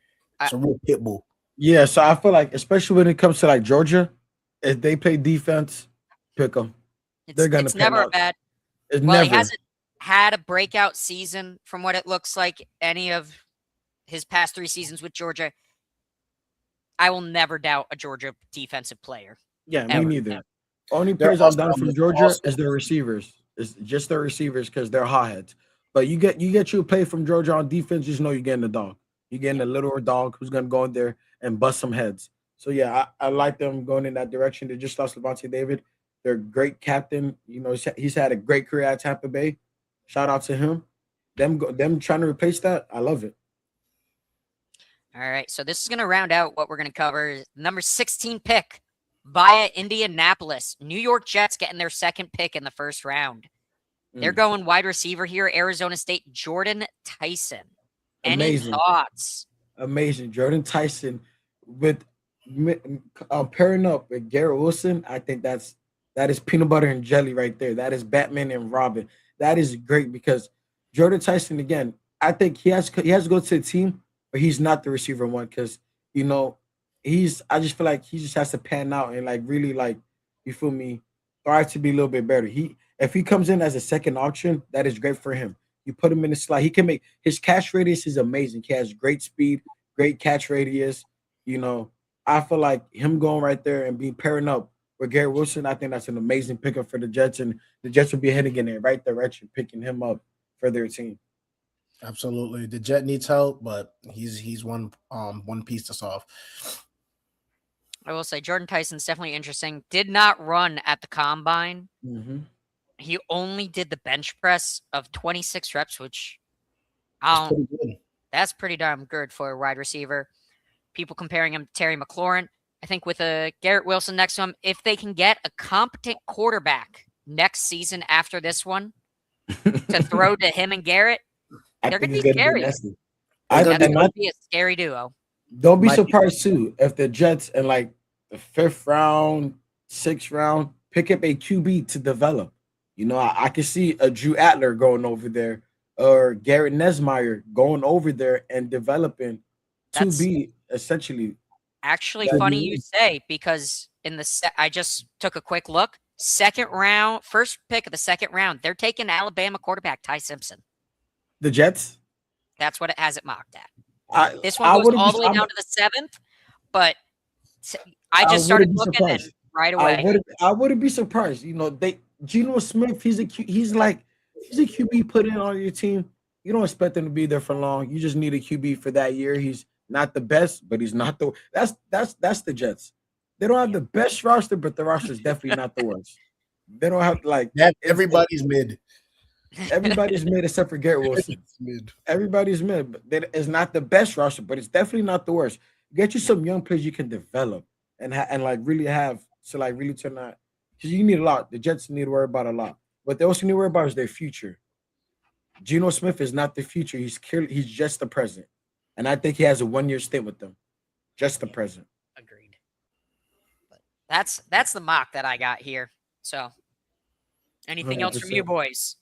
It's a real pit bull.
Yeah, so I feel like, especially when it comes to like Georgia, if they play defense, pick them. They're gonna.
It's never bad.
It's never.
He hasn't had a breakout season from what it looks like any of his past 3 seasons with Georgia. I will never doubt a Georgia defensive player.
Yeah, me neither. Only players I'm down from Georgia is their receivers. It's just their receivers because they're hotheads. But you get you a play from Georgia on defense, just know you're getting a dog. You're getting a little dog who's gonna go in there and bust some heads. So yeah, I like them going in that direction. They just lost Levante David. They're a great captain. You know, he's had a great career at Tampa Bay. Shout out to him. Them trying to replace that, I love it.
All right, so this is going to round out what we're going to cover. Number 16 pick via Indianapolis. New York Jets getting their 2nd pick in the 1st round. They're going wide receiver here, Arizona State, Jordan Tyson.
Amazing.
Any thoughts?
Amazing. Jordan Tyson with pairing up with Garrett Wilson. I think that is peanut butter and jelly right there. That is Batman and Robin. That is great because Jordan Tyson, again, I think he has to go to the team, but he's not the receiver one because, you know, I just feel like he just has to pan out and like really like, you feel me, try to be a little bit better. If he comes in as a second option, that is great for him. You put him in the slot. He can make his catch radius is amazing. He has great speed, great catch radius. You know, I feel like him going right there and being pairing up with Garrett Wilson, I think that's an amazing pickup for the Jets, and the Jets will be heading in the right direction, picking him up for their team.
Absolutely, the Jet needs help, but he's one piece to solve.
I will say Jordan Tyson's definitely interesting. Did not run at the combine.
Mm-hmm.
He only did the bench press of 26 reps, which that's pretty darn good for a wide receiver. People comparing him to Terry McLaurin. I think with a Garrett Wilson next to him, if they can get a competent quarterback next season after this one to throw to him and Garrett, they're going to be scary. That's going to be a scary duo.
Don't be surprised, too, if the Jets in like the 5th round, 6th round, pick up a QB to develop. You know, I can see a Drew Adler going over there or Garrett Nesmeyer going over there and developing to be essentially.
Actually, funny you say, because I just took a quick look. 2nd round, 1st pick of the 2nd round, they're taking Alabama quarterback Ty Simpson.
The Jets?
That's what it has it mocked at. This one goes all the way down to the 7th, but I just started looking at it right away.
I wouldn't be surprised. You know, Geno Smith, he's a QB put in on your team. You don't expect him to be there for long. You just need a QB for that year. He's not the best, but he's not the that's the Jets. They don't have the best roster, but the roster is definitely not the worst. They don't have
everybody's mid.
Everybody's mid except for Garrett Wilson. Everybody's mid, but it's not the best roster, but it's definitely not the worst. Get you some young players you can develop and like really have to like really turn out. Because you need a lot. The Jets need to worry about a lot. What they also need to worry about is their future. Geno Smith is not the future. He's just the present. And I think he has a 1-year stint with them. Just the present.
Agreed. But that's the mock that I got here. So anything 100%. Else from you boys?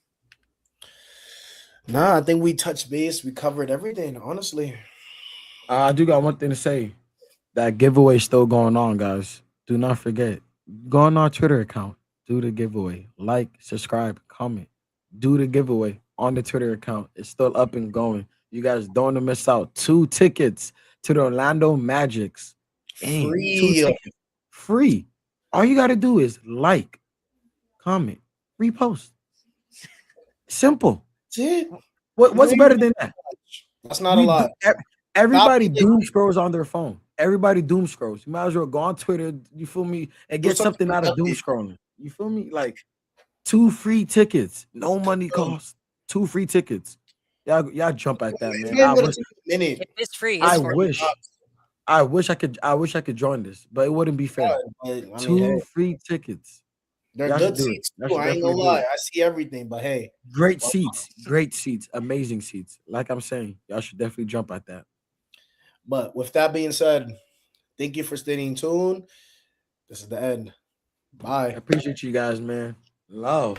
Nah, I think we touched base. We covered everything, honestly.
I do got one thing to say. That giveaway still going on, guys. Do not forget. Go on our Twitter account. Do the giveaway. Like, subscribe, comment. Do the giveaway on the Twitter account. It's still up and going. You guys don't want to miss out. 2 tickets to the Orlando Magics. Dang, 2
Free.
tickets. Free. All you got to do is like, comment, repost. Simple.
That's
What's better than that?
That's not a lot.
Everybody doom scrolls on their phone. Everybody doom scrolls. You might as well go on Twitter, you feel me, and get something out of doom scrolling. You feel me? Like 2 free tickets, no money cost. 2 free tickets. Y'all jump at that, man.
It's free.
I wish I could join this, but it wouldn't be fair. 2 free tickets.
They're good seats too. I ain't gonna lie. I see everything, but hey.
Great seats, amazing seats. Like I'm saying, y'all should definitely jump at that.
But with that being said, thank you for staying tuned. This is the end. Bye.
I appreciate you guys, man. Love.